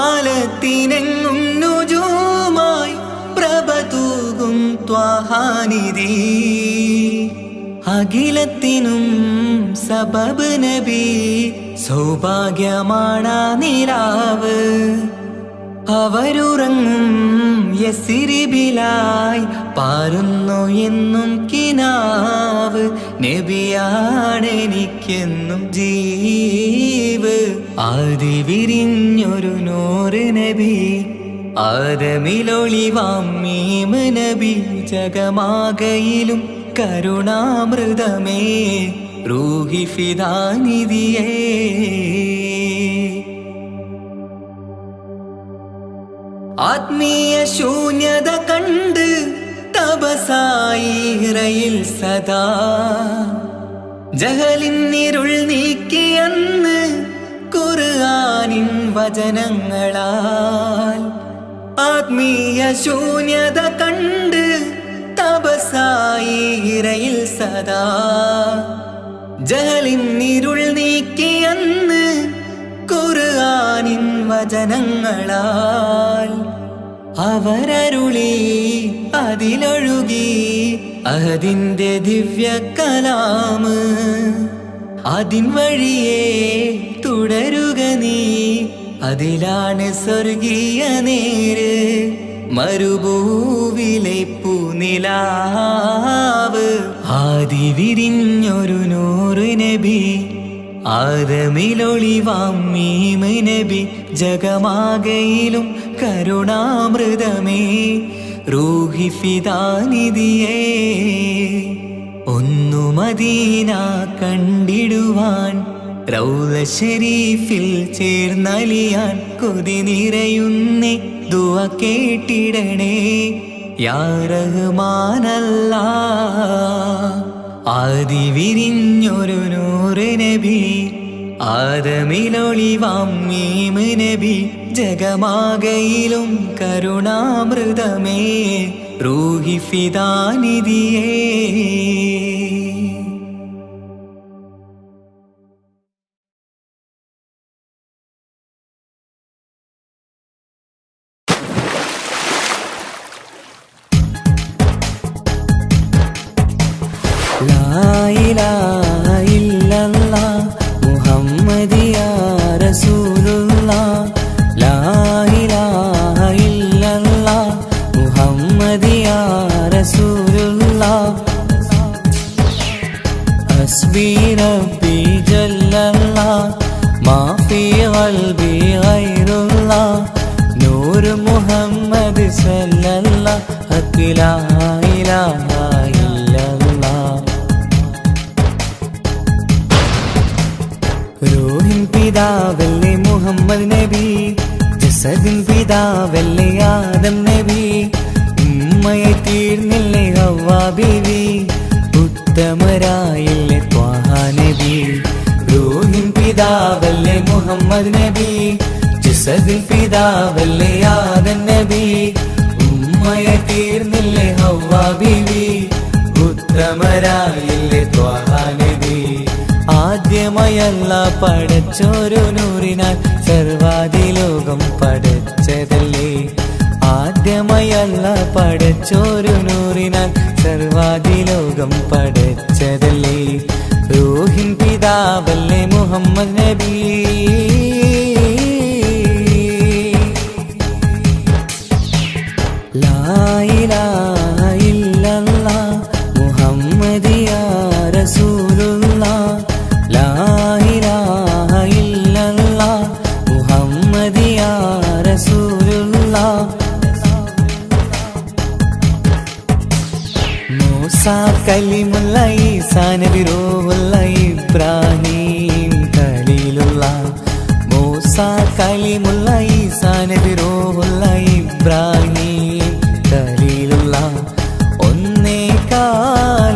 Speaker 4: ആലത്തിനെങ്ങും നുജൂമായി പ്രഭ തൂകും ത്വാഹാനിധി അഖിലത്തിനും സബബ് നബി സൗഭാഗ്യമാണാ നിലാവ് അവരുറങ്ങും യസിരിബിലായി പാരുന്നു എന്നും കിനാവ് നബിയാണെനിക്കെന്നും ജീവ് ആദി വിരിഞ്ഞൊരു നൂറ് നബി ആദമിലൊളിവാം മീമ് നബി ജഗമാകയിലും കരുണാമൃതമേ റൂഹി ഫിദാനിധിയേ ആത്മീയ ശൂന്യത കണ്ട് തപസായി ഇറയിൽ സദാ ജഹലിന്നിരുൾ നീക്കിയന്ന് ഖുർആനിൻ വചനങ്ങളാൽ ആത്മീയ ശൂന്യത കണ്ട് തപസായി ഇറയിൽ സദാ ജഹലിന്നിരുൾ നീക്കിയന്ന് ഖുർആനിൻ വചനങ്ങളാൽ അവരരുളി അതിലൊഴുകി അതിന്റെ ദിവ്യ കലാമ് അതിൻ വഴിയേ തുടരുക നീ അതിലാണ് സ്വർഗീയ നേര് മരുഭൂവിലെ പൂനിലാവ് ആദി വിരിഞ്ഞൊരു നൂറ് നബി ആദമിലൊളിവാം മീമ് നബി ജഗമാകയിലും കരുണാമൃതമേ റൂഹി ഫിദാനിധിയേ ഒന്നു മദീന കണ്ടിടുവാൻ റൗള ശരീഫിൽ ചേർന്നലിയാൻ കൊതി നിറയുന്നേ ദുആ കേട്ടിടണേ യാ റഹ്മാനല്ലാ ആദി വിരിഞ്ഞൊരു നൂറ് നബി ആദമിലൊളിവാം മീമ് നബി ജഗമാകയിലും കരുണാമൃതമേ റൂഹി ഫിദാനിധിയേ ما في قلبي غير الله نور محمد صلى الله حق لا إله إلا الله റൂഹിൻ പിതാവല്ലേ മുഹമ്മദ് നബി ജസദിൻ പിതാവല്ലേ ആദം നബി ഉമ്മയെ തീർന്നില്ലേ ഹവ്വാ ബീവി ഉത്തമരായില്ലേ ത്വാഹ നബി റൂഹിൻ പിതാവല്ലേ മുഹമ്മദ് നബി ജസദിൻ പിതാവല്ലേ ആദം നബി ഉമ്മയെ തീർന്നില്ലേ ഹവ്വാ ബീവി ഉത്തമരായില്ലേ ത്വാഹ നബി ആദ്യമായി അല്ലാഹ് പടച്ചോരു നൂറിനാൽ സർവാദിലോകം പടച്ചതല്ലേ ആദ്യമായി അല്ലാഹ് പടച്ചോരു നൂറിനാൽ സർവാദിലോകം പടച്ചതല്ലേ റൂഹിൻ പിതാവല്ലേ മുഹമ്മദ് നബി ലാ ഇലാഹ ഇല്ലല്ലാഹ് മുഹമ്മദ് യാ റസൂലുള്ളാഹ് ലാ ഇലാഹ ഇല്ലല്ലാഹ് മുഹമ്മദ് യാ റസൂലുള്ളാഹ് മൂസാ കലിമുള്ള ഈസാ നബി റൂഹുള്ള ഇബ്രാഹിം ഖലീലുള്ളാഹ് മൂസാ കലിമുള്ള ഈസാ നബി റൂഹുള്ള ഇബ്രാഹിം ഖലീലുള്ളാഹ് 1.25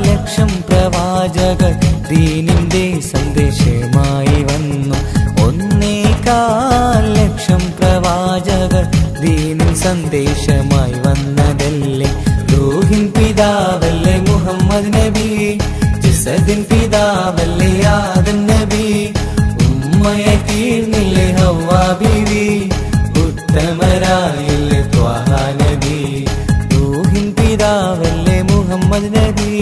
Speaker 4: ലക്ഷം പ്രവാചകർ ദീനിന്റെ സന്ദേശമായി വന്നു 1.25 ലക്ഷം പ്രവാചകർ ദീനിൻ സന്ദേശമായി വന്നതല്ലേ റൂഹിൻ പിതാവല്ലേ മുഹമ്മദ് നബി ജസദിൻ പിതാവല്ലേ ആദം നബി ഉമ്മയെ തീർന്നില്ലേ ഹവ്വാ ബീവി ഉത്തമരായില്ലേ ത്വാഹ നബി റൂഹിൻ പിതാവല്ലേ മുഹമ്മദ് നബി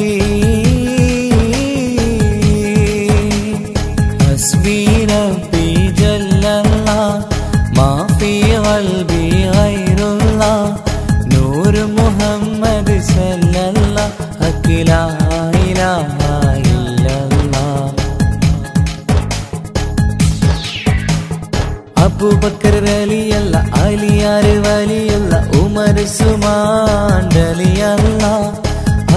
Speaker 4: ഹസ്ബി റബ്ബി ജല്ലല്ലാഹ് മാ ഫീ ഖൽബി ഗൈറുല്ലാഹ് നൂർ മുഹമ്മദ് സല്ലല്ലാഹ് ഹഖ് ലാ ഇലാഹ ഇല്ലല്ലാഹ് അബൂബക്കർ റളിയല്ല അലിയാർ വലിയല്ല ഉമർ ഉസ്മാൻ റളിയല്ല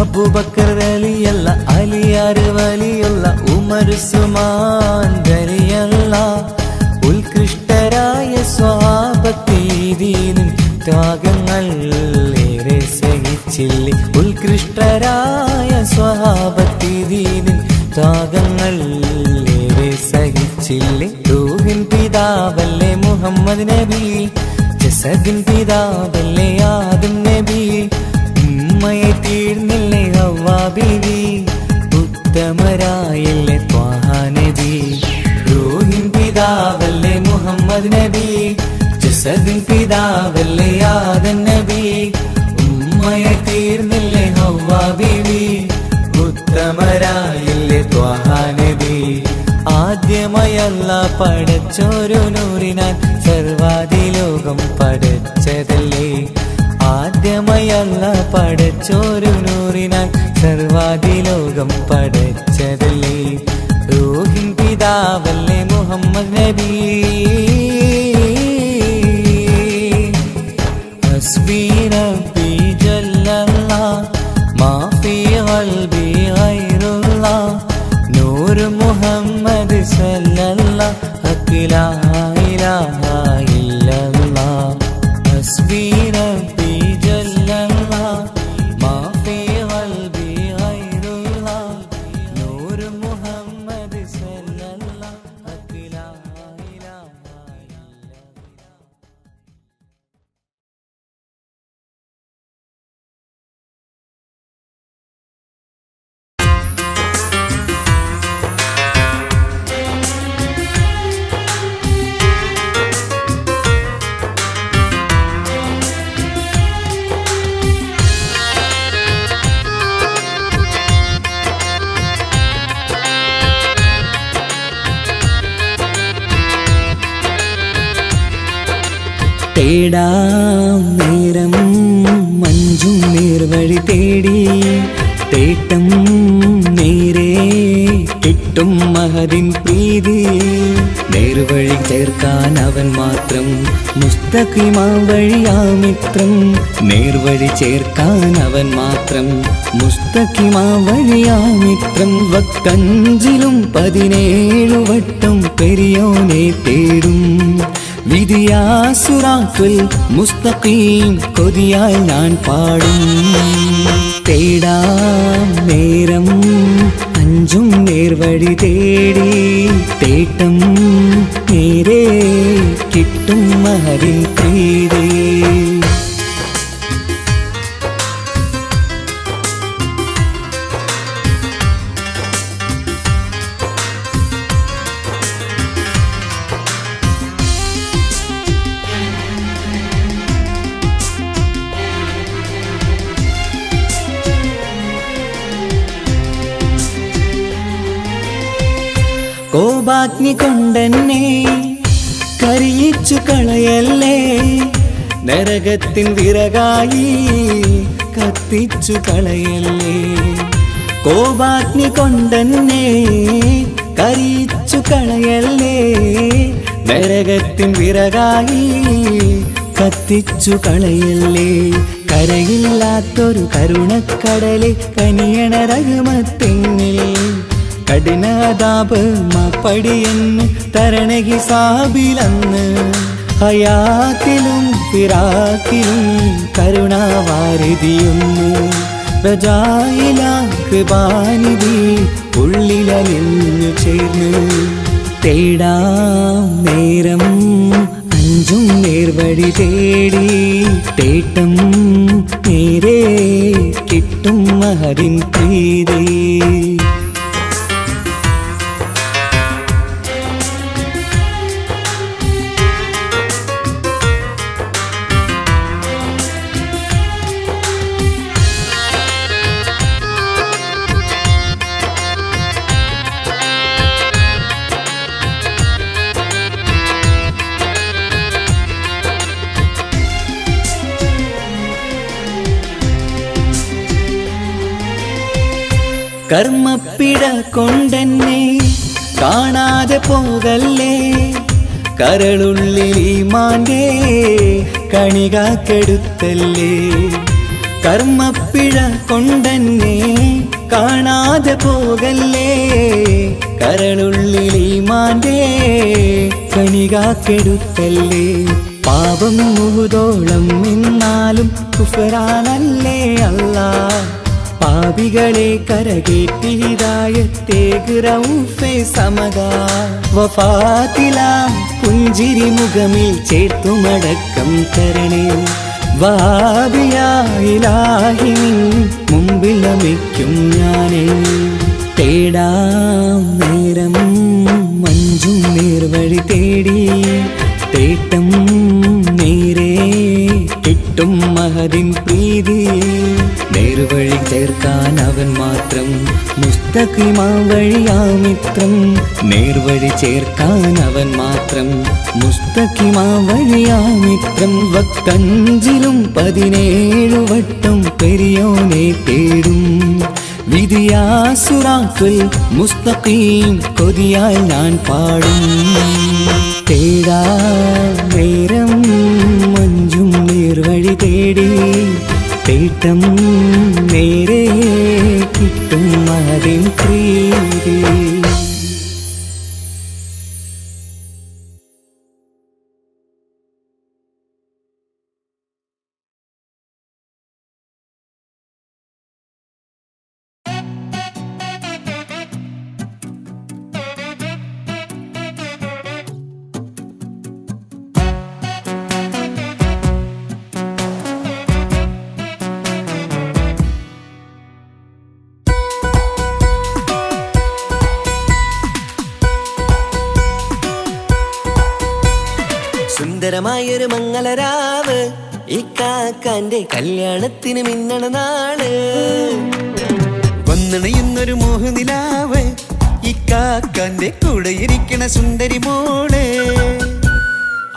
Speaker 4: അബൂബക്കർ റളിയല്ല അലിയാർ വലിയല്ല ഉമർ ഉസ്മാൻ റളിയല്ല ഉത്കൃഷ്ടരായ സ്വഹാബത്തീദീനിൻ ത്യാഗങ്ങൾ ഏറെ സഹിച്ചില്ലേ ഉത്കൃഷ്ടരായ സ്വഹാബത്തീദീനിൻ ത്യാഗങ്ങൾ ഏറെ സഹിച്ചില്ലേ റൂഹിൻ പിതാവല്ലേ മുഹമ്മദ് നബി ജസദിൻ പിതാവല്ലേ ആദം നബി ഉമ്മയെ തീർന്നില്ലേ ഹവ്വാ ബീവി ഉത്തമരായില്ലേ ത്വാഹ നബി റൂഹിൻ പിതാവല്ലേ മുഹമ്മദ് നബി ജസദിൻ പിതാവല്ലേ ആദം നബി ഉമ്മയെ തീർന്നില്ലേ ഹവ്വാ ബീവി ഉത്തമരായില്ലേ ത്വാഹ നബി ആദ്യമായി അല്ലാഹ് പടച്ചോരു നൂറിനാൽ സർവാദിലോകം പടച്ചതല്ലേ ആദ്യമായി അല്ലാഹ് പടച്ചോരു നൂറിനാൽ സർവാദിലോകം പടച്ചതല്ലേ റൂഹിൻ പിതാവല്ലേ മുഹമ്മദ് നബി ഹസ്ബി റബ്ബി ജല്ലല്ലാഹ് മാ ഫീ ഖൽബി ഗൈറുല്ലാഹ് നൂർ മുഹമ്മദ് സല്ലല്ലാഹ് ഹഖ് ലാ ഇലാഹ ഇല്ലല്ലാഹ് ഹസ്ബി റബ്ബി ജല്ലല്ലാഹ് മാ ഫീ ഖൽബി ഗൈറുല്ലാഹ് നൂർ മുഹമ്മദ് സല്ലല്ലാഹ് ഹഖ് ലാ ഇലാഹ ഇല്ലല്ലാഹ്
Speaker 2: തേടാം നേരം മഞ്ചും നേർവഴി തേടി തേട്ടം നേരെ കിട്ടും
Speaker 4: കിട്ടും മഹദിൻ പ്രീതി. നേർവഴി ചേർക്കാൻ അവൻ മാത്രം മുസ്തഖിമാ വഴിയാമിത്രം. നേർവഴി ചേർക്കാൻ അവൻ മാത്രം മുസ്തഖിമാ വഴിയാമിത്രം. വക്കഞ്ചിലും 17 വട്ടം പെരിയോനെ തേടും വിധിയാസുറാത്തുൽ മുസ്തഖീം കൊതിയായി ഞാൻ പാടും. തേടാം നേരം അഞ്ചും നേർവഴി തേടി തേട്ടം നേരെ കിട്ടും മഹദിൻ പ്രീതി. കോപാഗ്നി കൊണ്ടെന്നെ കരിയിച്ചു കളയല്ലേ, നരകത്തിൻ വിറകായി കത്തിച്ചു കളയല്ലേ. കോപാഗ്നി കൊണ്ടെന്നെ കരിയിച്ചു കളയല്ലേ, നരകത്തിൻ വിറകായി കത്തിച്ചു കളയല്ലേ. കരയില്ലാത്തൊരു കരുണക്കടലെ കനിയണ റഹ്മത്തിന്നിൽ കഠിനാദാബ് മാപ്പടിയെന്ന് തരണ ഹിസാബിലന്ന്. ഹയാത്തിലും ഫിറാക്കിലും കരുണാവാരിതിയൊന്ന് പ്രജായില കൃപാനിധി ഉള്ളിലലിഞ്ഞു ചേർന്ന്. തേടാം നേരം അഞ്ചും നേർവഴി തേടി തേട്ടം നേരെ കിട്ടും മഹദിൻ പ്രീതി. കർമ്മപ്പിട കൊണ്ടെന്നെ കാണാതെ പോകല്ലേ, കരളുള്ളിൽ ഈമാന്റെ കണികാക്കെടുത്തല്ലേ. കർമ്മപ്പിഴ കൊണ്ടെന്നെ കാണാതെ പോകല്ലേ, കരളുള്ളിൽ ഈമാന്റെ കണികാക്കെടുത്തല്ലേ. പാപം മുഹുദോളം നിന്നാലും കുഫറാനല്ലേ അല്ലാ. പാപികളെ കരകേറ്റി ഹിദായത്തേക് റഊഫേ സമദാ. വഫാത്തിലാം പുഞ്ചിരി മുഖമിൽ ചേർത്തുമടക്കം തരണേ. വഹാബിയായിലാഹി മുമ്പിൽ നമിക്കും ഞാനേ. തേടാം നേരം മഞ്ചും നേർവഴി തേടി തേട്ടം നേരെ കിട്ടും മഹദിൻ പ്രീതി. നേർവഴി ചേർക്കാൻ അവൻ മാത്രം മുസ്തഖിമാ വഴിയാമിത്രം. നേർവഴി ചേർക്കാൻ അവൻ മാത്രം മുസ്തഖിമാ വഴിയാമിത്രം. വക്കഞ്ചിലും 17 വട്ടം പെരിയോനെ തേടും വിധിയാസുറാത്തുൽ മുസ്തഖീം കൊതിയായി ഞാൻ പാടും. തേടാ നേരം മഞ്ചും നേർവഴി തേടി തേട്ടം നേരെ കിട്ടും മഹദിൻ പ്രീതി.
Speaker 2: സുന്ദരമായൊരു മംഗളരാവ് ഇക്കാക്കാന്റെ കല്യാണത്തിന് മിന്നണ നാള്. വന്നണയുന്നൊരു മോഹനിലാവ് ഇക്കാക്കാന്റെ കൂടെ ഇരിക്കണ സുന്ദരി മോള്.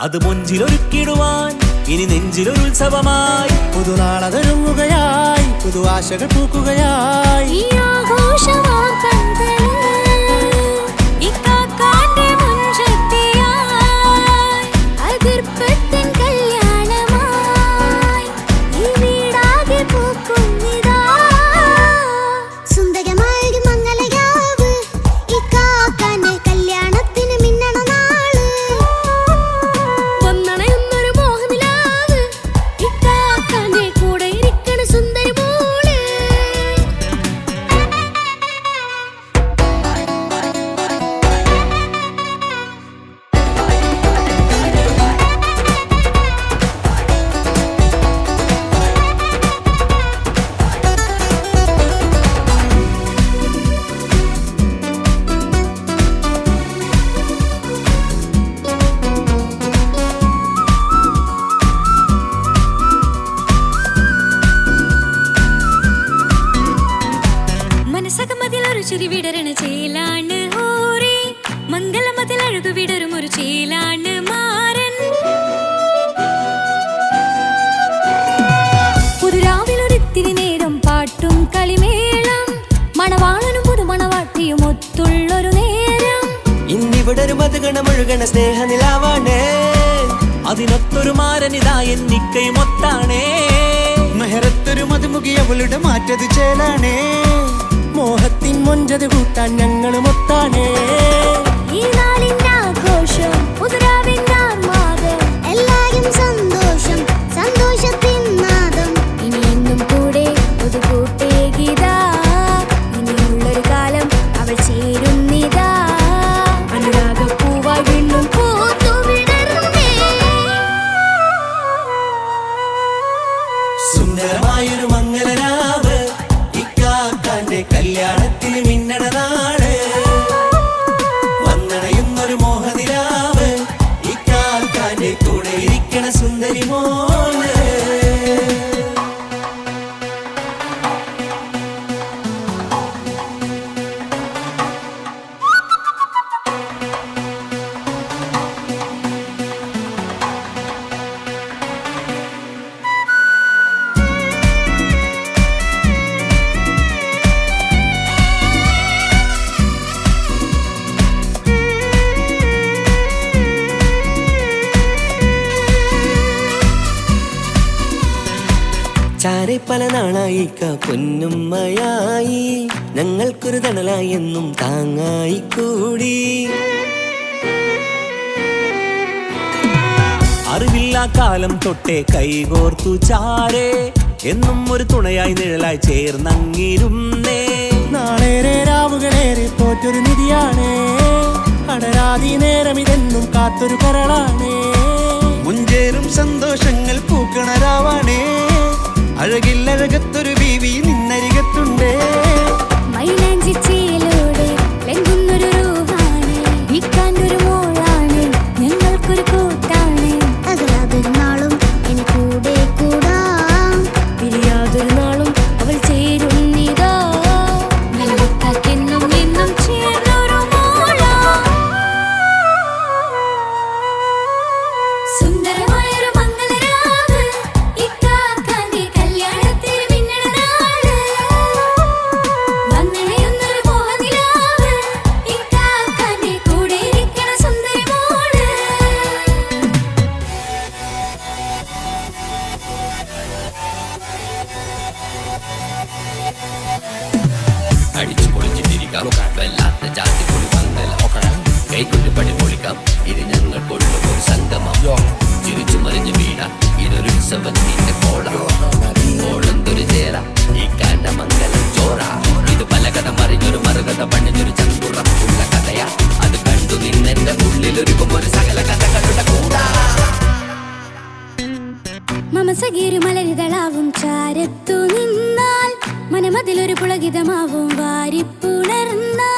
Speaker 2: അത് മൊഞ്ചിലൊരുക്കിടുവാൻ ഇനി നെഞ്ചിലൊരു ഉത്സവമായി പുതുനാളതൊരുങ്ങുകയായി പുതു ആശകൾ പൂക്കുകയായി.
Speaker 7: ചേലാണ് മാറൻ പുതുരാവിലൊരിത്തിരി നേരം പാട്ടും കളിമേളം മണവാളനും പുതുമണവാട്ടിയും ഒത്തുള്ളൊരു നേരം
Speaker 2: ഇന്നിവിടെ ഒരു മധുഗണമൊഴുകണ സ്നേഹനിലാവാണേ അതിനൊത്തൊരു മാരനിതാ എന്നിക്കൈ മൊത്താണേ മെഹറത്തൊരു മധുമുഖി അവളുടെ മാറ്റത് ചേലാണേ മോഹത്തിൻ മൊഞ്ചത് കൂട്ടാൻ ഞങ്ങൾ മൊത്താണേ
Speaker 6: ഈ നാളിന്റെ ആഘോഷം പുതുരാവിന്റെ ആർമാദം എല്ലാരും സന്തോഷം സന്തോഷത്തിൻ നാദം
Speaker 5: ഇനി എന്നും കൂടെ പുതുകൂട്ടേ ഗീതാ ഇനിയുള്ളൊരു കാലം അവൾ ചേരുന്നിതാ അനുരാഗപ്പൂവായി വീണ്ടും
Speaker 6: പൂത്തുവിടരുന്നേ
Speaker 2: സുന്ദരമായൊരു മംഗലരാവ് ഇക്കാക്കാന്റെ കല്യാണത്തിന് മിന്നണ നാട് വന്നണയുന്നൊരു മോഹനിലാവ് ഇക്കാക്കാന്റെ കൂടെ ഇരിക്കണ സുന്ദരി മോള് ചാരെ പല നാളായി പൊന്നുമ്മയായി ഞങ്ങൾക്കൊരു തണലായി എന്നും താങ്ങായി കൂടി അറിവില്ലാ കാലം തൊട്ടേ കൈകോർത്തു ചാരേ എന്നും ഒരു തുണയായി നിഴലായി ചേർന്നങ്ങിരുന്നേ നാളേറെ രാവുകളേറെ തോറ്റൊരു നിധിയാണേ അടരാതി നേരം ഇതെന്നും കാത്തൊരു കരളാണേ മുഞ്ചേറും സന്തോഷങ്ങൾ പൂക്കണരാവാണേ അഴകില്ലഴകത്തൊരു ബീവി നിന്നരികത്തുണ്ടേ
Speaker 5: മൈലാഞ്ചി ചേലോടെ ലംഘുന്നൊരു രൂപാണ് വിൽക്കാനൊരു മോളാണ് ഞങ്ങൾക്കൊരു കൂട്ടാണ്
Speaker 6: അകലാതൊരു നാളും എനി കൂടെ കൂടാം
Speaker 5: പിരിയാതൊരു നാളും അവൾ ചേരുന്നിതാ
Speaker 7: എന്നും എന്നും ചേർന്നൊരു മോളാ സുന്ദരമായൊരു മംഗലരാവ് ഇക്കാക്കാന്റെ കല്യാണത്തിൽ മിന്നണ നാട് വന്നണയുന്നൊരു മോഹനിലാവ് ഇക്കാക്കാന്റെ കൂടെ ഇരിക്കണ സുന്ദരി മോള്
Speaker 8: അടിച്ചു പൊളിച്ചിട്ടിരിക്കാം വല്ലാത്ത ജാതി പൊളി പന്തല കൈകൊണ്ട് പടി പൊളിക്കാം ഇത് ഞങ്ങൾക്കുള്ള ഒരു സംഗമം ചിരിച്ചു മറിഞ്ഞു വീണ ഇതൊരു ഉത്സവത്തിന്റെ കോളന്തൊരു ചേര ഈ കാണ്ട മംഗലം ചോറ ഇത് പല കഥ മറിഞ്ഞൊരു മറുകഥ പണിഞ്ഞൊരു ചങ്കുറപ്പുള്ള കഥയാ അത് കണ്ടു നിന്നെന്റെ ഉള്ളിലൊരുക്കും ഒരു സകല കഥകളുടെ കൂടാ
Speaker 5: മമസഗീരു മലരിതളാവും ചാരത്തു നിന്നാൽ മനമതിലൊരു പുളകിതമാവും വാരിപ്പുണർന്നാൽ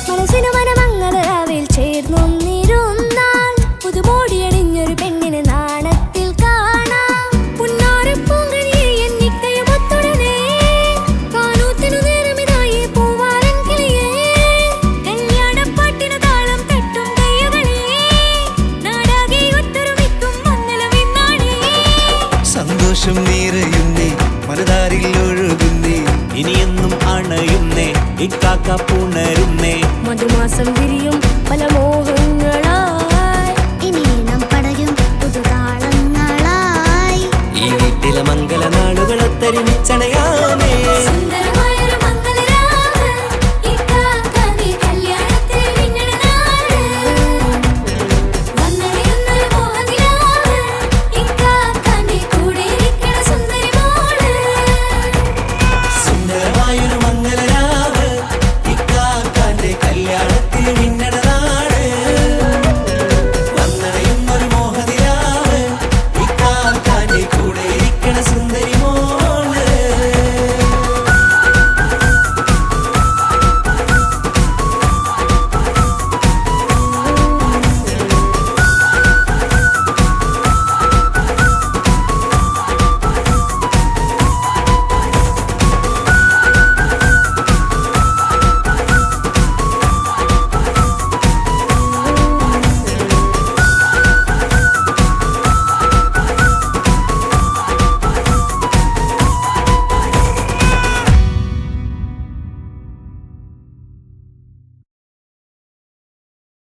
Speaker 5: മനസ്സിനു മനമങ്ങതരാവിൽ ചേർന്നൊന്നിരുന്നാൽ പുതുമോടിയണിഞ്ഞൊരു പെണ്ണിന് നാണത്തിൽ കാണാം പുന്നാരപ്പൂങ്കനിയെ എന്നിക്കയുമൊത്തുടനെ കാനൂത്തിനു നേരമിതായി പൂവാലൻ കിളിയേ കല്യാണപ്പാട്ടിനു താളം തട്ടും കയ്യുകളെ നാടാകെ ഒത്തൊരുമിക്കും മംഗലമിന്നാണേ
Speaker 2: സന്തോഷം നിറയുന്നേ മനതാരിൽ ഒഴുകുന്നേ ഇനിയെന്നും അണയുന്നേ ഇക്കാക്ക പുണരുന്നേ
Speaker 5: മധുമാസം വിരിയും പല മോഹങ്ങളായി
Speaker 6: ഇനി നാം പടരും പുതുതാളങ്ങളായി
Speaker 2: ഈ വീട്ടിലെ മംഗല നാളുകളൊത്തരിമിച്ചണയാ